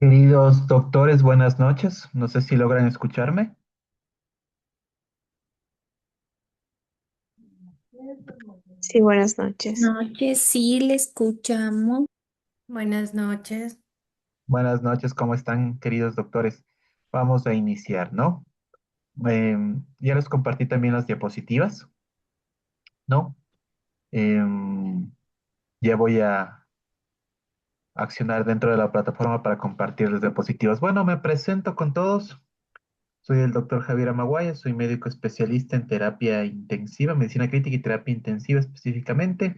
Queridos doctores, buenas noches. No sé si logran escucharme. Sí, buenas noches. Noches, sí, le escuchamos. Buenas noches. Buenas noches, ¿cómo están, queridos doctores? Vamos a iniciar, ¿no? Ya les compartí también las diapositivas, ¿no? Em, ya voy a accionar dentro de la plataforma para compartir las diapositivas. Bueno, me presento con todos. Soy el doctor Javier Amaguaya, soy médico especialista en terapia intensiva, medicina crítica y terapia intensiva específicamente.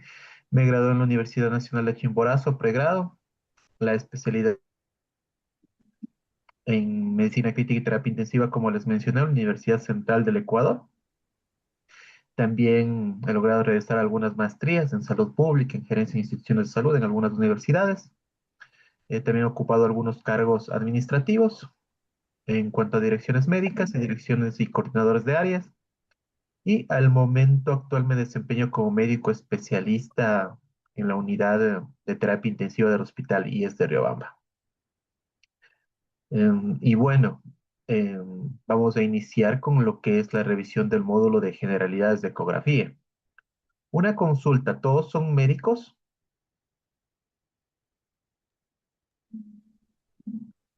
Me gradué en la Universidad Nacional de Chimborazo, pregrado. La especialidad en medicina crítica y terapia intensiva, como les mencioné, en la Universidad Central del Ecuador. También he logrado realizar algunas maestrías en salud pública, en gerencia de instituciones de salud en algunas universidades. He también ocupado algunos cargos administrativos en cuanto a direcciones médicas, en direcciones y coordinadores de áreas. Y al momento actual me desempeño como médico especialista en la unidad de terapia intensiva del Hospital IES de Riobamba. Y bueno, vamos a iniciar con lo que es la revisión del módulo de generalidades de ecografía. Una consulta, ¿todos son médicos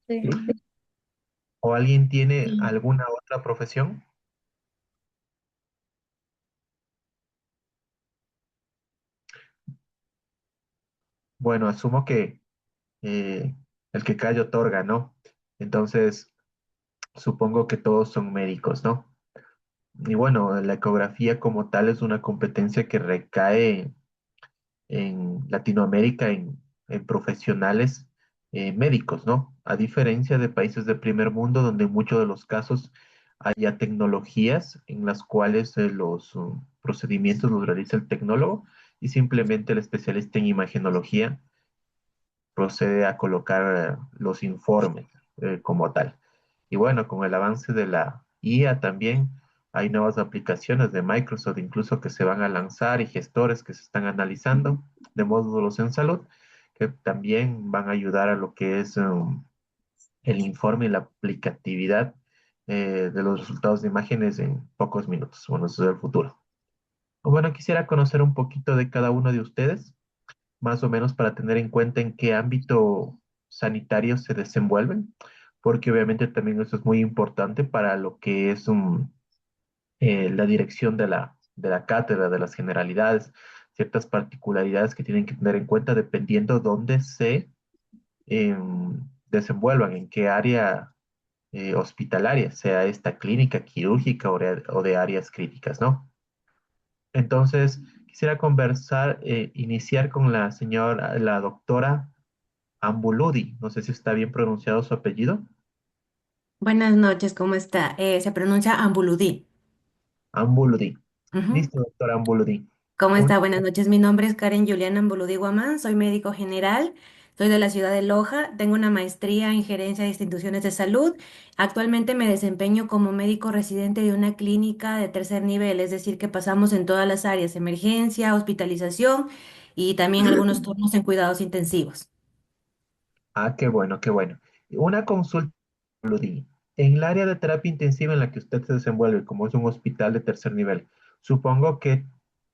Sí. o alguien tiene alguna otra profesión? Bueno, asumo que eh, el que calla otorga, ¿no? Entonces, supongo que todos son médicos, ¿no? Y bueno, la ecografía como tal es una competencia que recae en Latinoamérica en profesionales médicos, ¿no? A diferencia de países de primer mundo, donde en muchos de los casos hay ya tecnologías en las cuales los procedimientos los realiza el tecnólogo y simplemente el especialista en imagenología procede a colocar los informes como tal. Y bueno, con el avance de la IA también hay nuevas aplicaciones de Microsoft incluso que se van a lanzar y gestores que se están analizando de módulos en salud que también van a ayudar a lo que es el informe y la aplicatividad de los resultados de imágenes en pocos minutos. Bueno, eso es el futuro. Bueno, quisiera conocer un poquito de cada uno de ustedes más o menos para tener en cuenta en qué ámbito sanitario se desenvuelven, porque obviamente también eso es muy importante para lo que es la dirección de la cátedra, de las generalidades, ciertas particularidades que tienen que tener en cuenta dependiendo dónde se desenvuelvan, en qué área hospitalaria, sea esta clínica, quirúrgica o de áreas críticas, ¿no? Entonces, quisiera conversar, iniciar con la doctora Ambuludi. No sé si está bien pronunciado su apellido. Buenas noches, ¿cómo está? Se pronuncia Ambuludí. Ambuludi. Ujú. Listo, doctora Ambuludi. ¿Cómo Un- está? Buenas noches. Mi nombre es Karen Juliana Ambuludí Guamán. Soy médico general. Soy de la ciudad de Loja. Tengo una maestría en gerencia de instituciones de salud. Actualmente me desempeño como médico residente de una clínica de tercer nivel, es decir, que pasamos en todas las áreas, emergencia, hospitalización y también algunos turnos en cuidados intensivos. qué bueno, qué bueno. Una consulta, Ambuludi. En el área de terapia intensiva en la que usted se desenvuelve, como es un hospital de tercer nivel, supongo que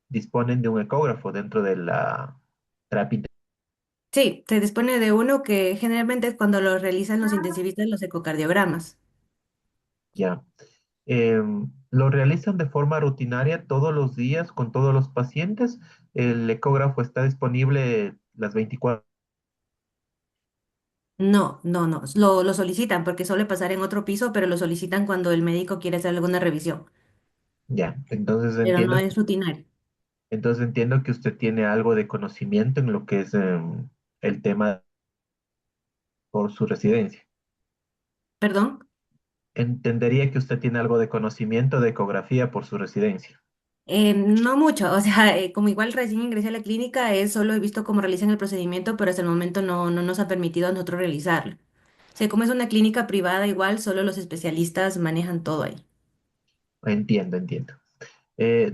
disponen de un ecógrafo dentro de la terapia Sí, se dispone de uno que generalmente es cuando lo realizan los intensivistas los ecocardiogramas. intensiva. ¿Lo realizan de forma rutinaria todos los días con todos los pacientes? ¿El ecógrafo está disponible las 24? No, no, no, lo solicitan porque suele pasar en otro piso, pero lo solicitan cuando el médico quiere hacer alguna revisión, Ya, pero no es rutinario. entonces entiendo que usted tiene algo de conocimiento en lo que es el tema por su residencia. ¿Perdón? Entendería que usted tiene algo de conocimiento de ecografía por su residencia. No mucho, o sea, como igual recién ingresé a la clínica, solo he visto cómo realizan el procedimiento, pero hasta el momento no nos ha permitido a nosotros realizarlo. O sea, como es una clínica privada, igual solo los especialistas manejan todo ahí. Entiendo, entiendo.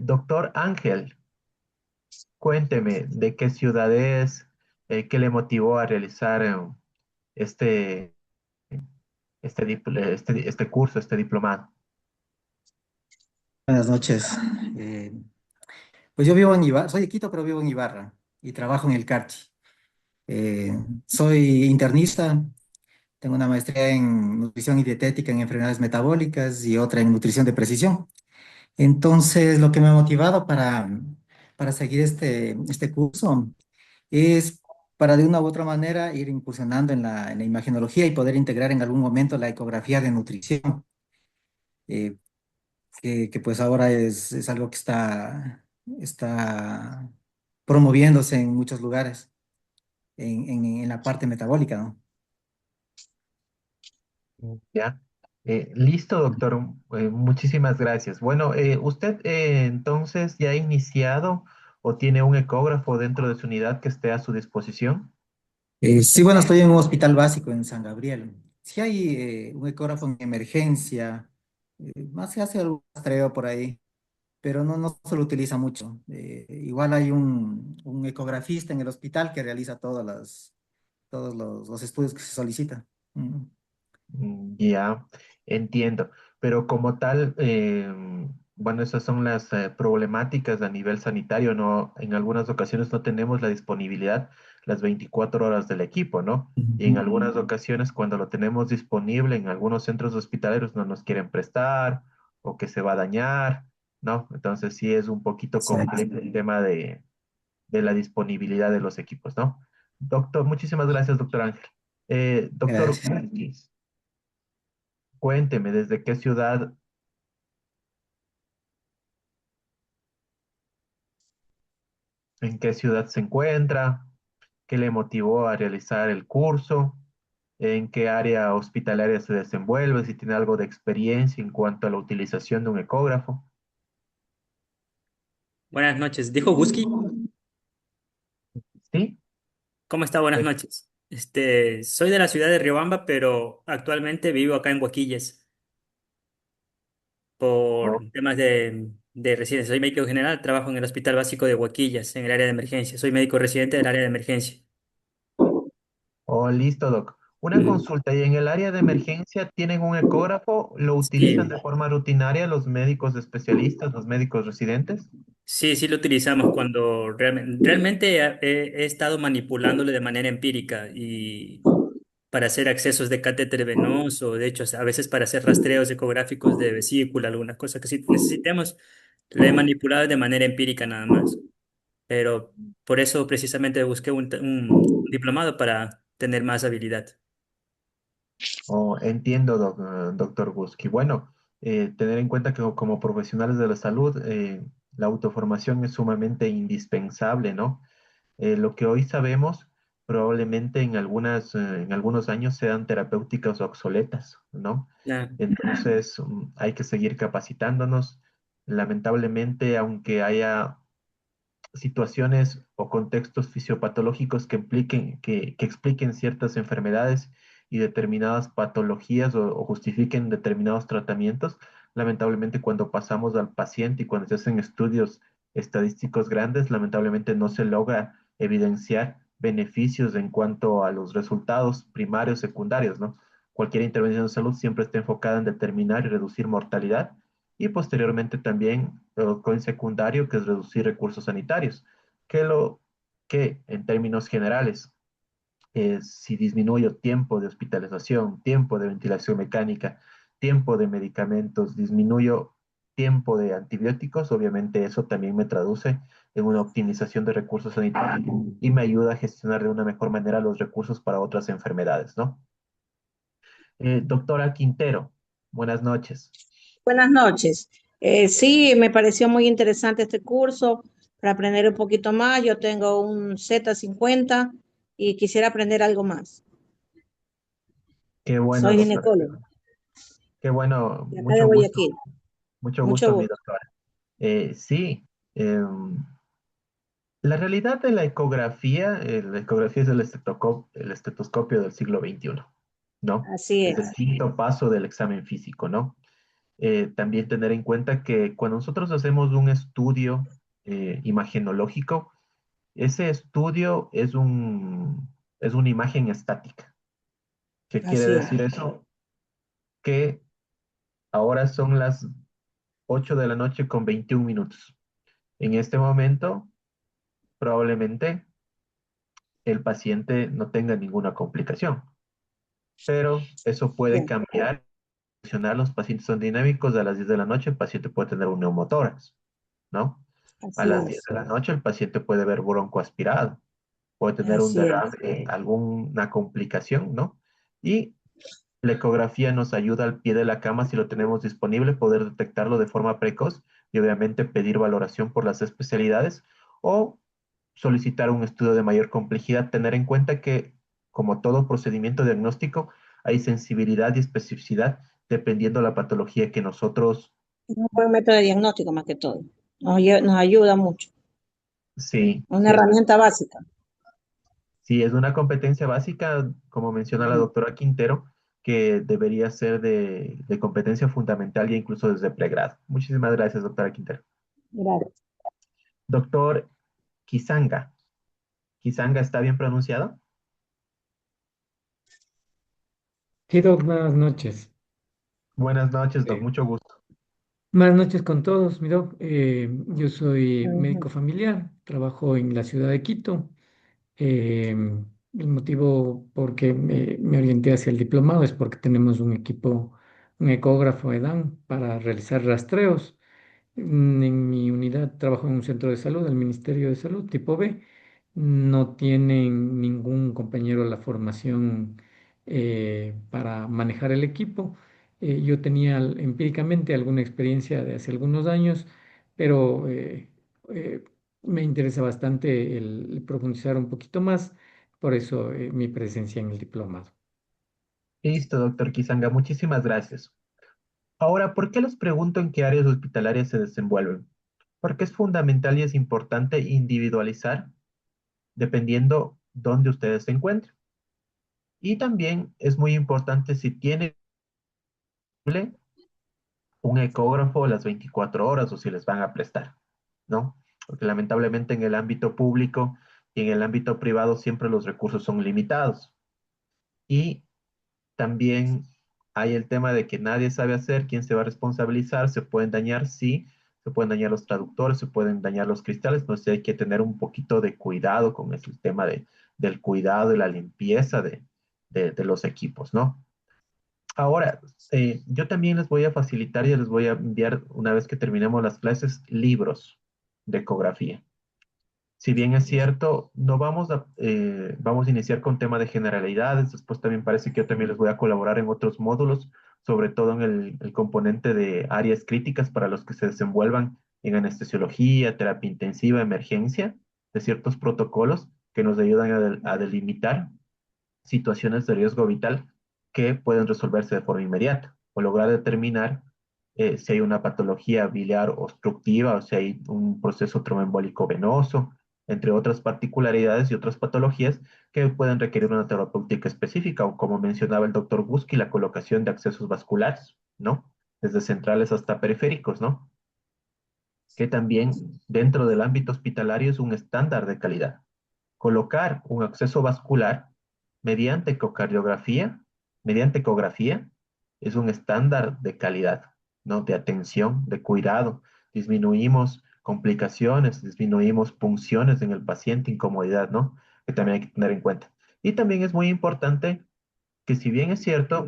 Doctor Ángel, cuénteme de qué ciudad es, qué le motivó a realizar este. este curso, este diplomado? Buenas noches. Eh, pues yo vivo en Ibarra, soy de Quito, pero vivo en Ibarra y trabajo en el CARCHI. Soy internista, tengo una maestría en nutrición y dietética en enfermedades metabólicas y otra en nutrición de precisión. Entonces, lo que me ha motivado para seguir este curso es para de una u otra manera ir incursionando en la imagenología y poder integrar en algún momento la ecografía de nutrición. Eh, que pues ahora es algo que está promoviéndose en muchos lugares, en la parte metabólica, ¿no? ¿Ya? Listo, doctor. Muchísimas gracias. Bueno, ¿usted entonces ya ha iniciado o tiene un ecógrafo dentro de su unidad que esté a su disposición? Sí, bueno, estoy en un hospital básico en San Gabriel. Sí hay un ecógrafo en emergencia, más se hace algún rastreo por ahí, pero no se lo utiliza mucho. Igual hay un ecografista en el hospital que realiza todos los estudios que se solicitan. Mm. Ya, entiendo. Pero como tal, bueno, esas son las problemáticas a nivel sanitario, ¿no? En algunas ocasiones no tenemos la disponibilidad las 24 horas del equipo, ¿no? Y en algunas ocasiones cuando lo tenemos disponible en algunos centros hospitalarios no nos quieren prestar o que se va a dañar, ¿no? Entonces sí es un poquito Exacto. complejo el tema de la disponibilidad de los equipos, ¿no? Doctor, muchísimas gracias, doctor Ángel. Doctor Gracias. Wilkins, cuénteme desde qué ciudad, en qué ciudad se encuentra, qué le motivó a realizar el curso, en qué área hospitalaria se desenvuelve, si tiene algo de experiencia en cuanto a la utilización de un ecógrafo. Buenas noches. ¿Dijo Gusky? ¿Sí? ¿Cómo está? Buenas Eh, noches. Soy de la ciudad de Riobamba, pero actualmente vivo acá en Huaquillas oh, por temas de residencia. Soy médico general, trabajo en el Hospital Básico de Huaquillas, en el área de emergencia. Soy médico residente del área de emergencia. oh, listo, doc. Una consulta, ¿y en el área de emergencia tienen un ecógrafo? ¿Lo utilizan Sí, de forma rutinaria los médicos especialistas, los médicos residentes? sí lo utilizamos cuando realmente he estado manipulándolo de manera empírica y para hacer accesos de catéter venoso, de hecho, a veces para hacer rastreos ecográficos de vesícula, algunas cosas que sí necesitemos, lo he manipulado de manera empírica nada más. Pero por eso precisamente busqué un diplomado para tener más habilidad. Oh, entiendo, doctor Guski. Bueno, tener en cuenta que como profesionales de la salud, la autoformación es sumamente indispensable, ¿no? Lo que hoy sabemos probablemente en algunos años sean terapéuticas obsoletas, ¿no? Ya, Entonces, hay que seguir capacitándonos. Lamentablemente, aunque haya situaciones o contextos fisiopatológicos que expliquen ciertas enfermedades y determinadas patologías o justifiquen determinados tratamientos. Lamentablemente, cuando pasamos al paciente y cuando se hacen estudios estadísticos grandes, lamentablemente no se logra evidenciar beneficios en cuanto a los resultados primarios, secundarios, ¿no? Cualquier intervención de salud siempre está enfocada en determinar y reducir mortalidad y posteriormente también con secundario, que es reducir recursos sanitarios, que lo que en términos generales es si disminuyo tiempo de hospitalización, tiempo de ventilación mecánica, tiempo de medicamentos, disminuyo tiempo de antibióticos, obviamente eso también me traduce en una optimización de recursos sanitarios y me ayuda a gestionar de una mejor manera los recursos para otras enfermedades, ¿no? Doctora Quintero, buenas noches. Buenas noches. Sí, me pareció muy interesante este curso para aprender un poquito más. Yo tengo un Z50 y quisiera aprender algo más. Qué bueno, Soy doctora. ginecólogo Qué bueno, de acá de Guayaquil. mucho Mucho gusto, mi gusto. doctora. Sí, la realidad de la ecografía es el estetoscopio del siglo XXI, ¿no? Así Es el es, quinto paso del examen físico, ¿no? También tener en cuenta que cuando nosotros hacemos un estudio imagenológico, ese estudio es una imagen estática. ¿Qué quiere así es. decir eso? que ahora son las 8 de la noche con 21 minutos. En este momento, probablemente el paciente no tenga ninguna complicación, pero eso puede Bien, cambiar. Los pacientes son dinámicos, a las 10 de la noche el paciente puede tener un neumotórax, ¿no? A así las 10 es, de la noche el paciente puede ver bronco aspirado, puede tener un así derrame, es. alguna complicación, ¿no? Y la ecografía nos ayuda al pie de la cama, si lo tenemos disponible, poder detectarlo de forma precoz y obviamente pedir valoración por las especialidades o solicitar un estudio de mayor complejidad. Tener en cuenta que, como todo procedimiento diagnóstico, hay sensibilidad y especificidad dependiendo de la patología que nosotros, Es un buen método de diagnóstico más que todo. Nos ayuda mucho. sí, Una herramienta básica. sí, es una competencia básica, como menciona la Ujú. doctora Quintero, que debería ser de competencia fundamental e incluso desde pregrado. Muchísimas gracias, doctora Quintero. Gracias. Doctor Kisanga. ¿Kisanga está bien pronunciado? Sí, Doc, buenas noches. Buenas noches, doc. Eh, Mucho gusto. Buenas noches con todos, mi Doc. Yo soy médico Ujú. familiar, trabajo en la ciudad de Quito. El motivo por que me orienté hacia el diplomado es porque tenemos un equipo, un ecógrafo EDAN para realizar rastreos. En mi unidad trabajo en un centro de salud, del Ministerio de Salud, tipo B. No tienen ningún compañero la formación para manejar el equipo. Yo tenía empíricamente alguna experiencia de hace algunos años, pero eh, me interesa bastante el profundizar un poquito más, por eso mi presencia en el diplomado. Listo, doctor Kisanga. Muchísimas gracias. Ahora, ¿por qué les pregunto en qué áreas hospitalarias se desenvuelven? Porque es fundamental y es importante individualizar dependiendo dónde ustedes se encuentren. Y también es muy importante si tienen un ecógrafo las 24 horas o si les van a prestar, ¿no? Porque lamentablemente en el ámbito público y en el ámbito privado siempre los recursos son limitados. Y también hay el tema de que nadie sabe hacer, quién se va a responsabilizar, se pueden dañar, sí, se pueden dañar los traductores, se pueden dañar los cristales, entonces hay que tener un poquito de cuidado con ese tema del cuidado y la limpieza de los equipos, ¿no? Ahora, yo también les voy a facilitar y les voy a enviar, una vez que terminemos las clases, libros de ecografía. Si bien es cierto, no vamos a iniciar con tema de generalidades, después también parece que yo también les voy a colaborar en otros módulos, sobre todo en el componente de áreas críticas para los que se desenvuelvan en anestesiología, terapia intensiva, emergencia, de ciertos protocolos que nos ayudan a delimitar situaciones de riesgo vital que pueden resolverse de forma inmediata o lograr determinar si hay una patología biliar obstructiva o si hay un proceso tromboembólico venoso, entre otras particularidades y otras patologías que pueden requerir una terapéutica específica o como mencionaba el doctor Busky, la colocación de accesos vasculares, ¿no? Desde centrales hasta periféricos, ¿no? Que también dentro del ámbito hospitalario es un estándar de calidad. Colocar un acceso vascular mediante ecocardiografía, mediante ecografía, es un estándar de calidad, ¿no? De atención, de cuidado. Disminuimos complicaciones, disminuimos punciones en el paciente, incomodidad, ¿no? Que también hay que tener en cuenta. Y también es muy importante que si bien es cierto,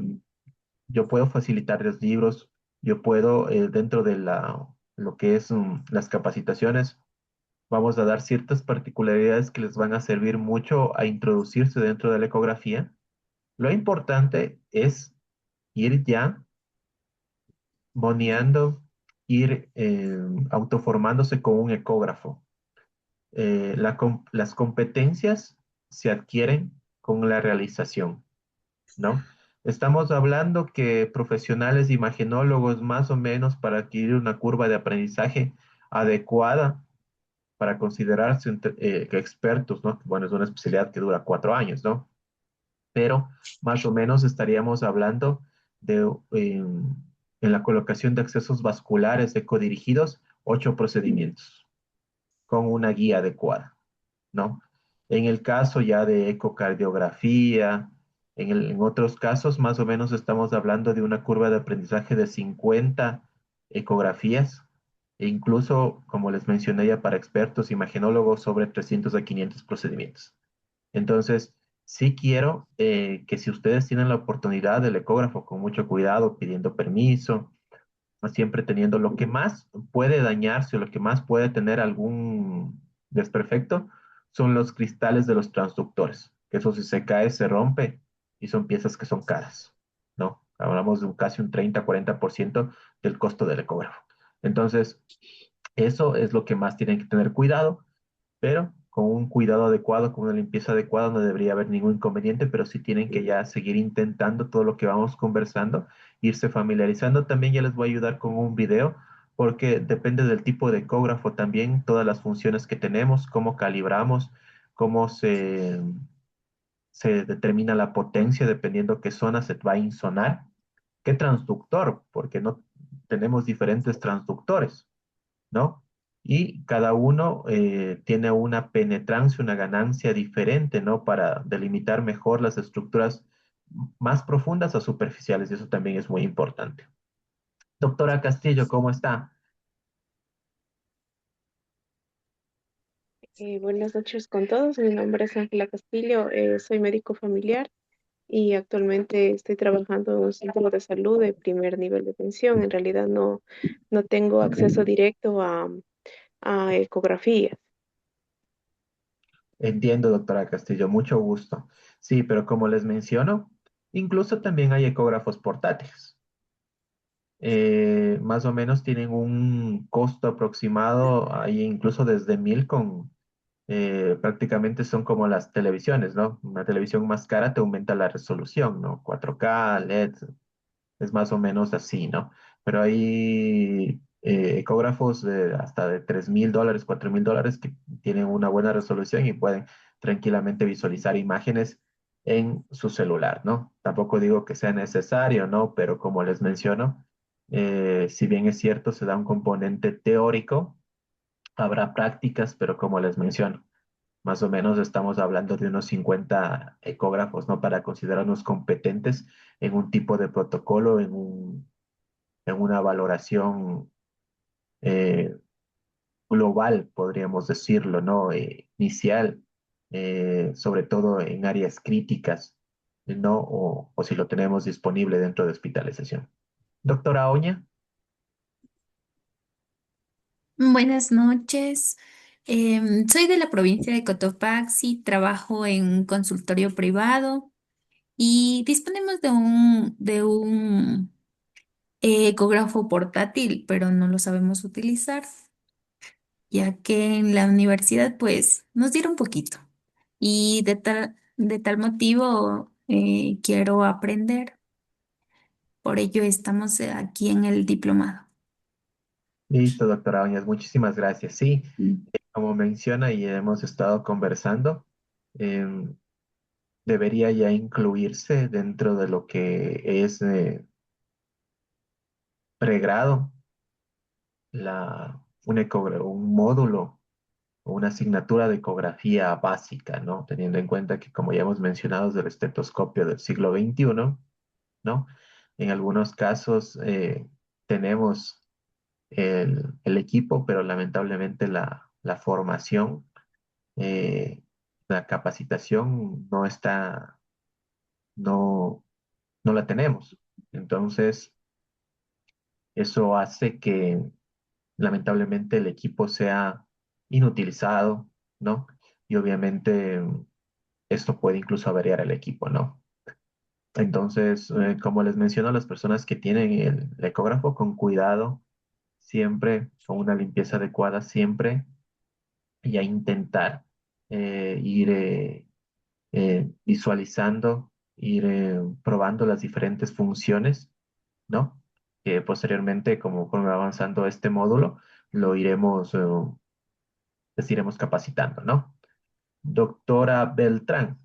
yo puedo facilitarles libros, yo puedo, dentro de lo que es las capacitaciones, vamos a dar ciertas particularidades que les van a servir mucho a introducirse dentro de la ecografía. Lo importante es ir ya moneando, ir autoformándose con un ecógrafo. Las competencias se adquieren con la realización, ¿no? Estamos hablando que profesionales imagenólogos más o menos para adquirir una curva de aprendizaje adecuada para considerarse expertos, ¿no? Bueno, es una especialidad que dura 4 años, ¿no? Pero más o menos estaríamos hablando de, en la colocación de accesos vasculares ecodirigidos, 8 procedimientos con una guía adecuada, ¿no? En el caso ya de ecocardiografía, En otros casos, más o menos estamos hablando de una curva de aprendizaje de 50 ecografías, e incluso, como les mencioné ya, para expertos imagenólogos, sobre 300 a 500 procedimientos. Entonces, sí quiero que si ustedes tienen la oportunidad del ecógrafo, con mucho cuidado, pidiendo permiso, siempre teniendo lo que más puede dañarse o lo que más puede tener algún desperfecto, son los cristales de los transductores, que eso si se cae se rompe y son piezas que son caras, ¿no? Hablamos de casi un 30-40% del costo del ecógrafo. Entonces, eso es lo que más tienen que tener cuidado, pero con un cuidado adecuado, con una limpieza adecuada, no debería haber ningún inconveniente, pero sí tienen que ya seguir intentando todo lo que vamos conversando, irse familiarizando. También ya les voy a ayudar con un video, porque depende del tipo de ecógrafo también, todas las funciones que tenemos, cómo calibramos, cómo se determina la potencia, dependiendo qué zona se va a insonar, qué transductor, porque no tenemos diferentes transductores, ¿no? Y cada uno tiene una penetrancia, una ganancia diferente, ¿no? Para delimitar mejor las estructuras más profundas o superficiales, y eso también es muy importante. Doctora Castillo, ¿cómo está? Buenas noches con todos. Mi nombre es Ángela Castillo. Soy médico familiar y actualmente estoy trabajando en un centro de salud de primer nivel de atención. En realidad no tengo acceso directo a ecografías. Entiendo, doctora Castillo, mucho gusto. Sí, pero como les menciono, incluso también hay ecógrafos portátiles. Más o menos tienen un costo aproximado, ahí incluso desde 1000 con prácticamente son como las televisiones, ¿no? Una televisión más cara te aumenta la resolución, ¿no? 4K, LED, es más o menos así, ¿no? Pero hay ecógrafos hasta de $3000, $4000 que tienen una buena resolución y pueden tranquilamente visualizar imágenes en su celular, ¿no? Tampoco digo que sea necesario, ¿no? Pero como les menciono, si bien es cierto, se da un componente teórico, habrá prácticas, pero como les menciono, más o menos estamos hablando de unos 50 ecógrafos, ¿no? Para considerarnos competentes en un tipo de protocolo, en una valoración eh, global, podríamos decirlo, ¿no? Inicial, sobre todo en áreas críticas, ¿no? O si lo tenemos disponible dentro de hospitalización. Doctora Oña, Buenas noches. Soy de la provincia de Cotopaxi, trabajo en un consultorio privado y disponemos de un ecógrafo portátil, pero no lo sabemos utilizar, ya que en la universidad pues nos dieron poquito y de tal motivo quiero aprender, por ello estamos aquí en el diplomado. listo, doctora Oña, muchísimas gracias. Sí, como menciona y hemos estado conversando, em, debería ya incluirse dentro de lo que es pregrado, un módulo o una asignatura de ecografía básica, ¿no? Teniendo en cuenta que, como ya hemos mencionado, es del estetoscopio del siglo XXI, ¿no? En algunos casos tenemos el equipo, pero lamentablemente la formación, eh, la capacitación no, no la tenemos. Entonces, eso hace que lamentablemente el equipo sea inutilizado, ¿no? Y obviamente esto puede incluso averiar el equipo, ¿no? Entonces, como les menciono, las personas que tienen el ecógrafo con cuidado, siempre, con una limpieza adecuada, siempre, y a intentar ir visualizando, ir probando las diferentes funciones, ¿no? Que posteriormente, como conforme va avanzando este módulo, lo iremos, les iremos capacitando, ¿no? Doctora Beltrán.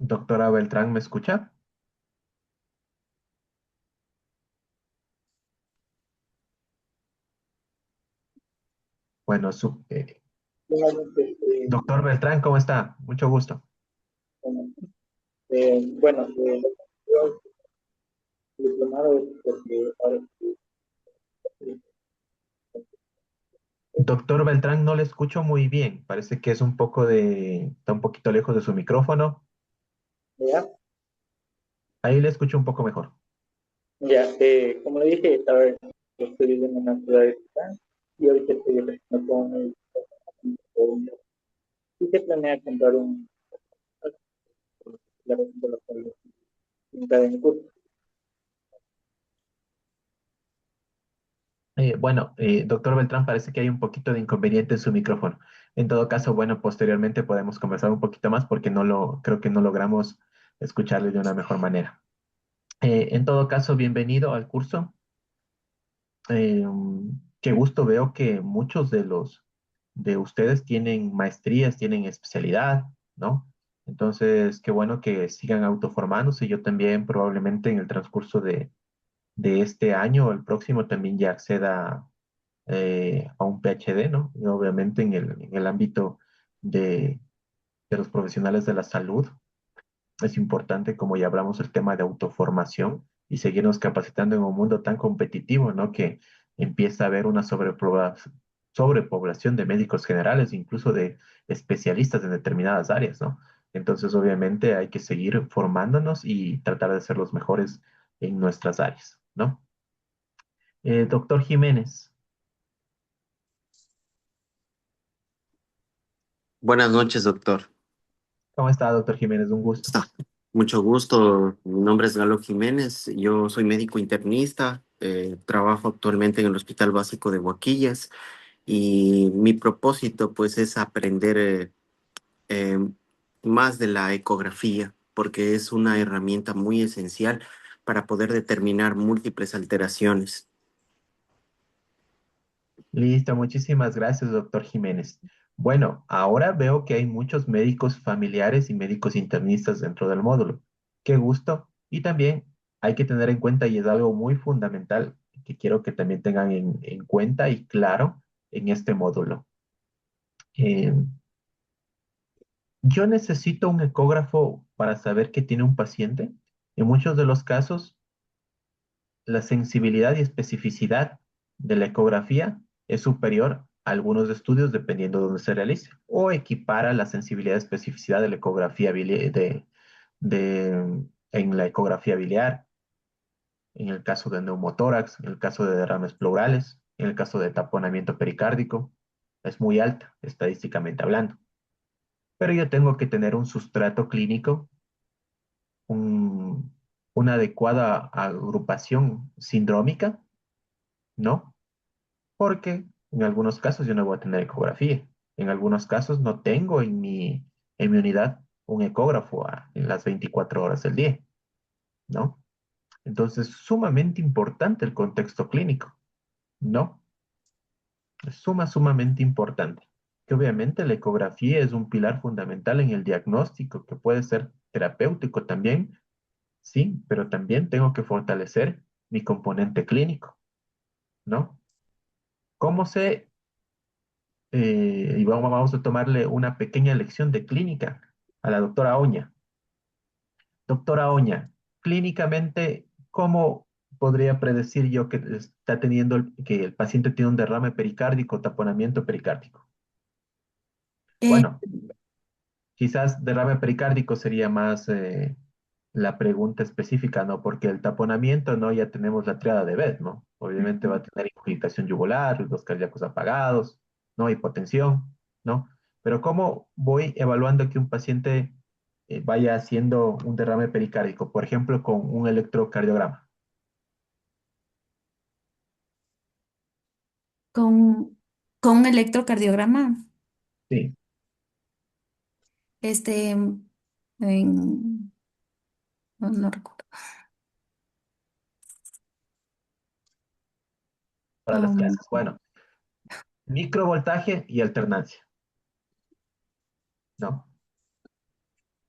Doctora Beltrán, ¿me escucha? Bueno, Igualmente, doctor Beltrán, ¿cómo está? Mucho gusto. bueno, bueno, yo diplomado porque ahora Doctor Beltrán, no le escucho muy bien. Parece que es está un poquito lejos de su micrófono. ya, Ahí le escucho un poco mejor. ya, como le dije, estoy viviendo en una ciudad de Titán y ahorita estoy empezando con y se planea comprar la razón por la cual entrar en el curso. Bueno, doctor Beltrán, parece que hay un poquito de inconveniente en su micrófono. En todo caso, bueno, posteriormente podemos conversar un poquito más porque creo que no logramos escucharle de una mejor manera. En todo caso, bienvenido al curso. Qué gusto veo que muchos de ustedes tienen maestrías, tienen especialidad, ¿no? Entonces, qué bueno que sigan autoformándose. Yo también probablemente en el transcurso de este año o el próximo también ya acceda a un PhD, ¿no? Y obviamente en el ámbito de, de los profesionales de la salud es importante, como ya hablamos, el tema de autoformación y seguirnos capacitando en un mundo tan competitivo, ¿no? Que empieza a haber una sobrepoblación de médicos generales, incluso de especialistas en determinadas áreas, ¿no? Entonces, obviamente, hay que seguir formándonos y tratar de ser los mejores en nuestras áreas, ¿no? Doctor Jiménez, Buenas noches, doctor. ¿cómo está, doctor Jiménez? Un gusto. Está. Mucho gusto. Mi nombre es Galo Jiménez. Yo soy médico internista. Trabajo actualmente en el Hospital Básico de Huaquillas y mi propósito pues es aprender eh, más de la ecografía porque es una herramienta muy esencial para poder determinar múltiples alteraciones. Listo, muchísimas gracias, doctor Jiménez. Bueno, ahora veo que hay muchos médicos familiares y médicos internistas dentro del módulo. Qué gusto. Y también hay que tener en cuenta, y es algo muy fundamental, que quiero que también tengan en cuenta y claro en este módulo. Eh, yo necesito un ecógrafo para saber qué tiene un paciente. En muchos de los casos, la sensibilidad y especificidad de la ecografía es superior a algunos estudios dependiendo de dónde se realice, o equipara la sensibilidad y especificidad de la ecografía en la ecografía biliar, en el caso de neumotórax, en el caso de derrames pleurales, en el caso de taponamiento pericárdico, es muy alta estadísticamente hablando. Pero yo tengo que tener un sustrato clínico, un- una adecuada agrupación sindrómica, ¿no? Porque en algunos casos yo no voy a tener ecografía. En algunos casos no tengo en mi unidad un ecógrafo en las 24 horas del día, ¿no? Entonces, sumamente importante el contexto clínico, ¿no? Es sumamente importante. Que obviamente la ecografía es un pilar fundamental en el diagnóstico, que puede ser terapéutico también, sí, pero también tengo que fortalecer mi componente clínico, ¿no? ¿Cómo sé y vamos a tomarle una pequeña lección de clínica a la doctora Oña? Doctora Oña, clínicamente, ¿cómo podría predecir yo que está teniendo, que el paciente tiene un derrame pericárdico, taponamiento pericárdico? Eh, Bueno, quizás derrame pericárdico sería más la pregunta específica, ¿no? Porque el taponamiento, ¿no? Ya tenemos la triada de Beth, ¿no? Obviamente va a tener ingurgitación yugular, los cardíacos apagados, ¿no? Hipotensión, ¿no? Pero ¿cómo voy evaluando que un paciente vaya haciendo un derrame pericárdico? Por ejemplo, con un electrocardiograma. con, con un electrocardiograma, Sí, este, no recuerdo. para las Um, clases. Bueno, microvoltaje y alternancia, ¿no?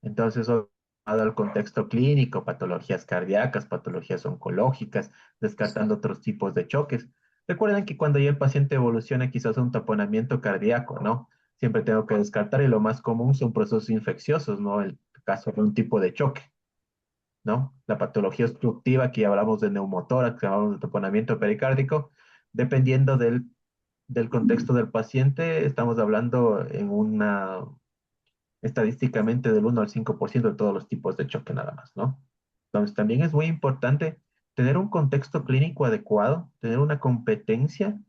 Entonces, dado el contexto clínico, patologías cardíacas, patologías oncológicas, descartando otros tipos de choques. Recuerden que cuando ya el paciente evoluciona quizás a un taponamiento cardíaco, ¿no? Siempre tengo que descartar y lo más común son procesos infecciosos, ¿no? El caso de un tipo de choque, ¿no? La patología obstructiva, que ya hablamos de neumotórax, que hablamos de taponamiento pericárdico, dependiendo del contexto del paciente, estamos hablando en una estadísticamente del 1 al 5% de todos los tipos de choque nada más, ¿no? Entonces también es muy importante tener un contexto clínico adecuado, tener una competencia,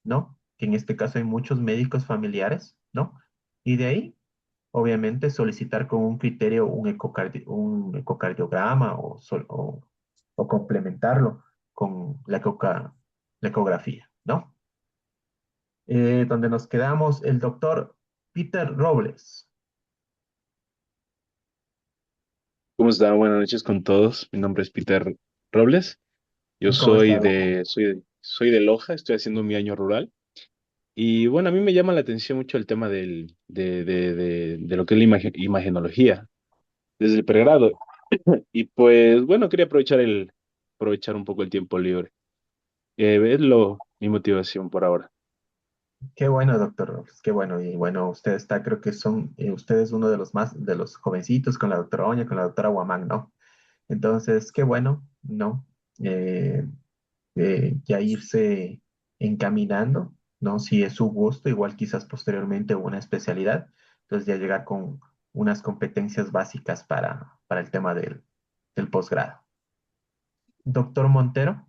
¿no? Que en este caso hay muchos médicos familiares, ¿no? Y de ahí, obviamente, solicitar con un criterio un ecocardiograma o complementarlo con la ecografía, ¿no? Donde nos quedamos, el doctor Peter Robles. ¿Cómo está? Buenas noches con todos. Mi nombre es Peter Robles. Yo ¿Cómo está, soy doctor? soy de Loja, estoy haciendo mi año rural. Y bueno, a mí me llama la atención mucho el tema de lo que es la imagenología desde el pregrado. Y pues bueno, quería aprovechar un poco el tiempo libre. Es mi motivación por ahora. Qué bueno, doctor Robles, qué bueno. Y bueno, usted está, creo que usted es uno de los más, de los jovencitos con la doctora Oña, con la doctora Guamán, ¿no? Entonces, qué bueno, ¿no? Eh, ya irse encaminando, ¿no? Si es su gusto, igual quizás posteriormente una especialidad, entonces ya llegar con unas competencias básicas para el tema del posgrado. Doctor Montero,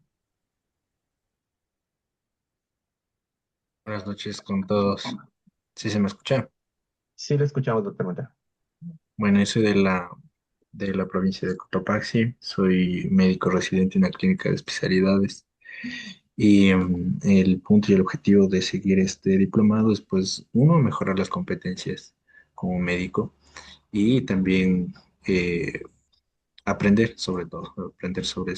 Buenas noches con todos. ¿Sí se me escucha? sí le escuchamos, doctor Montero. Bueno, yo soy de la provincia de Cotopaxi, soy médico residente en la clínica de especialidades y el punto y el objetivo de seguir este diplomado es pues uno, mejorar las competencias como médico y también eh, aprender sobre todo, aprender sobre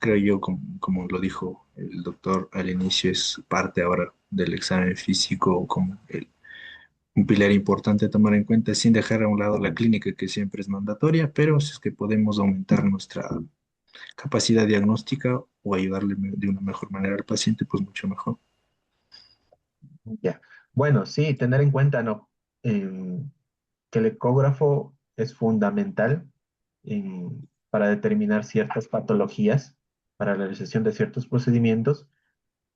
creo yo, como lo dijo el doctor al inicio, es parte ahora del examen físico como un pilar importante a tomar en cuenta sin dejar a un lado la clínica que siempre es mandatoria, pero si es que podemos aumentar nuestra capacidad diagnóstica o ayudarle de una mejor manera al paciente, pues mucho mejor. Ya. Bueno, sí, tener en cuenta, ¿no? Que el ecógrafo es fundamental para determinar ciertas patologías, para la realización de ciertos procedimientos,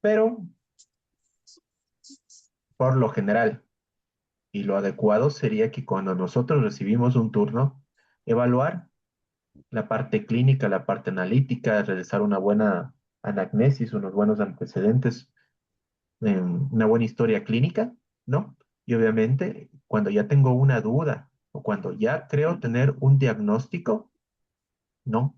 pero por lo general y lo adecuado sería que cuando nosotros recibimos un turno, evaluar la parte clínica, la parte analítica, realizar una buena anamnesis, unos buenos antecedentes, una buena historia clínica, ¿no? Y obviamente, cuando ya tengo una duda o cuando ya creo tener un diagnóstico, ¿no?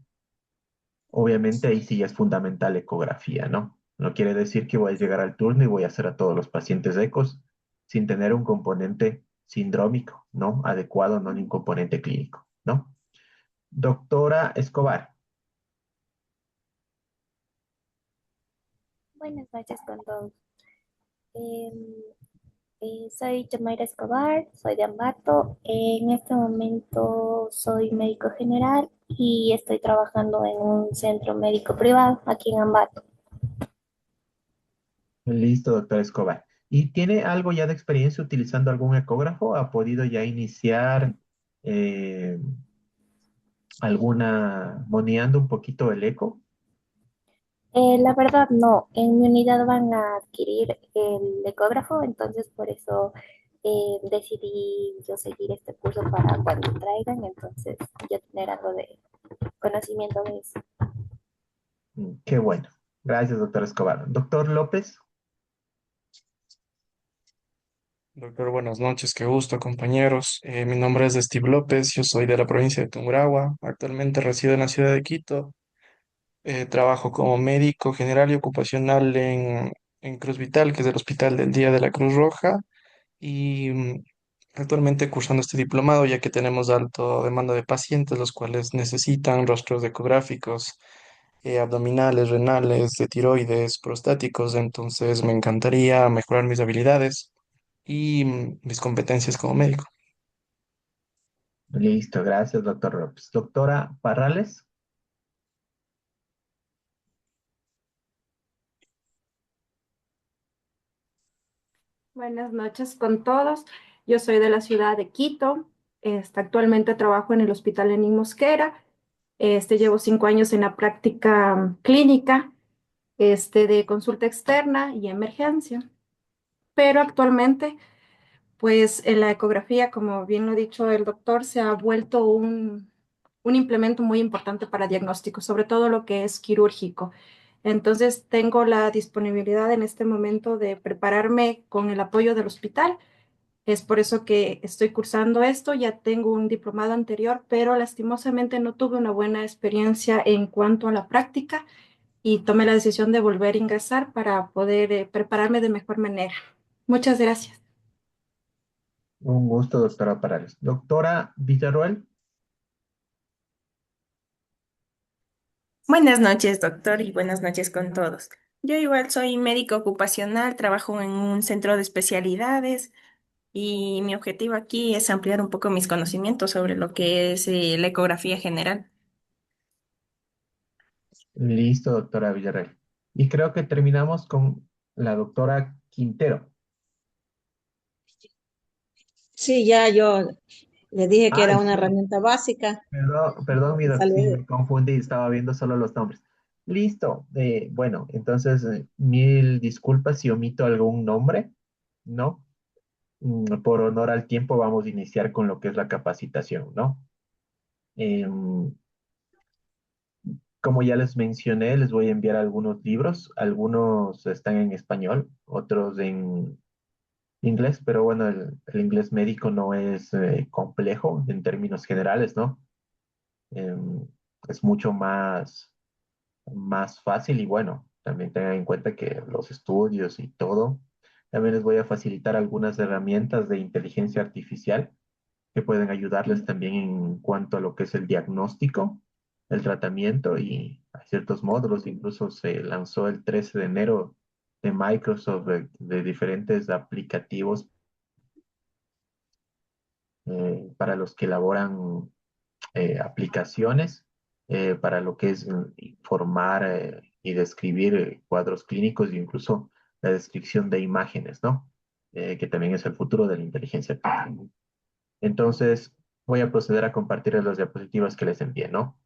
Obviamente ahí sí ya es fundamental ecografía, ¿no? No quiere decir que voy a llegar al turno y voy a hacer a todos los pacientes ecos sin tener un componente sindrómico, ¿no? Adecuado, no ni un componente clínico, ¿no? Doctora Escobar, Buenas noches con todos. Em, Soy Yamaira Escobar, soy de Ambato. En este momento soy médico general y estoy trabajando en un centro médico privado aquí en Ambato. listo, doctora Escobar. ¿Y tiene algo ya de experiencia utilizando algún ecógrafo? ¿Ha podido ya iniciar eh, moneando un poquito el eco? La verdad no, en mi unidad van a adquirir el ecógrafo, entonces por eso decidí yo seguir este curso para cuando traigan, entonces yo tener algo de conocimiento de eso. Qué bueno. Gracias, doctora Escobar. Doctor López. Doctor, buenas noches, qué gusto, compañeros. Mi nombre es Steve López, yo soy de la provincia de Tungurahua, actualmente resido en la ciudad de Quito. Trabajo como médico general y ocupacional en Cruz Vital, que es el Hospital del Día de la Cruz Roja, y actualmente cursando este diplomado, ya que tenemos alto demanda de pacientes, los cuales necesitan rostros ecográficos, abdominales, renales, de tiroides, prostáticos, entonces me encantaría mejorar mis habilidades y mis competencias como médico. Listo, gracias, doctor López. Doctora Parrales. Buenas noches con todos. Yo soy de la ciudad de Quito. Actualmente trabajo en el Hospital Enin Mosquera. Llevo 5 años en la práctica clínica, de consulta externa y emergencia. Pero actualmente, pues en la ecografía, como bien lo ha dicho el doctor, se ha vuelto un implemento muy importante para diagnóstico, sobre todo lo que es quirúrgico. Entonces, tengo la disponibilidad en este momento de prepararme con el apoyo del hospital. Es por eso que estoy cursando esto. Ya tengo un diplomado anterior, pero lastimosamente no tuve una buena experiencia en cuanto a la práctica y tomé la decisión de volver a ingresar para poder prepararme de mejor manera. Muchas gracias. Un gusto, doctora Parales. Doctora Villarroel. Buenas noches, doctor, y buenas noches con todos. Yo igual soy médico ocupacional, trabajo en un centro de especialidades y mi objetivo aquí es ampliar un poco mis conocimientos sobre lo que es la ecografía general. Listo, doctora Villarreal. Y creo que terminamos con la doctora Quintero. Sí, ya yo le dije que era Ay, una sí, herramienta básica. perdón, mi Me doc, sí, salió. me confundí, estaba viendo solo los nombres. Listo. Bueno, entonces, mil disculpas si omito algún nombre, ¿no? Por honor al tiempo, vamos a iniciar con lo que es la capacitación, ¿no? Em, Como ya les mencioné, les voy a enviar algunos libros. Algunos están en español, otros en inglés, pero bueno, el inglés médico no es complejo en términos generales, ¿no? Em, es mucho más fácil y bueno, también tengan en cuenta que los estudios y todo. También les voy a facilitar algunas herramientas de inteligencia artificial que pueden ayudarles también en cuanto a lo que es el diagnóstico, el tratamiento y a ciertos módulos. Incluso se lanzó el 13 de enero de Microsoft de diferentes aplicativos para los que elaboran aplicaciones, para lo que es informar y describir cuadros clínicos e incluso la descripción de imágenes, ¿no? Que también es el futuro de la inteligencia artificial. Entonces, voy a proceder a compartir las diapositivas que les envié, ¿no?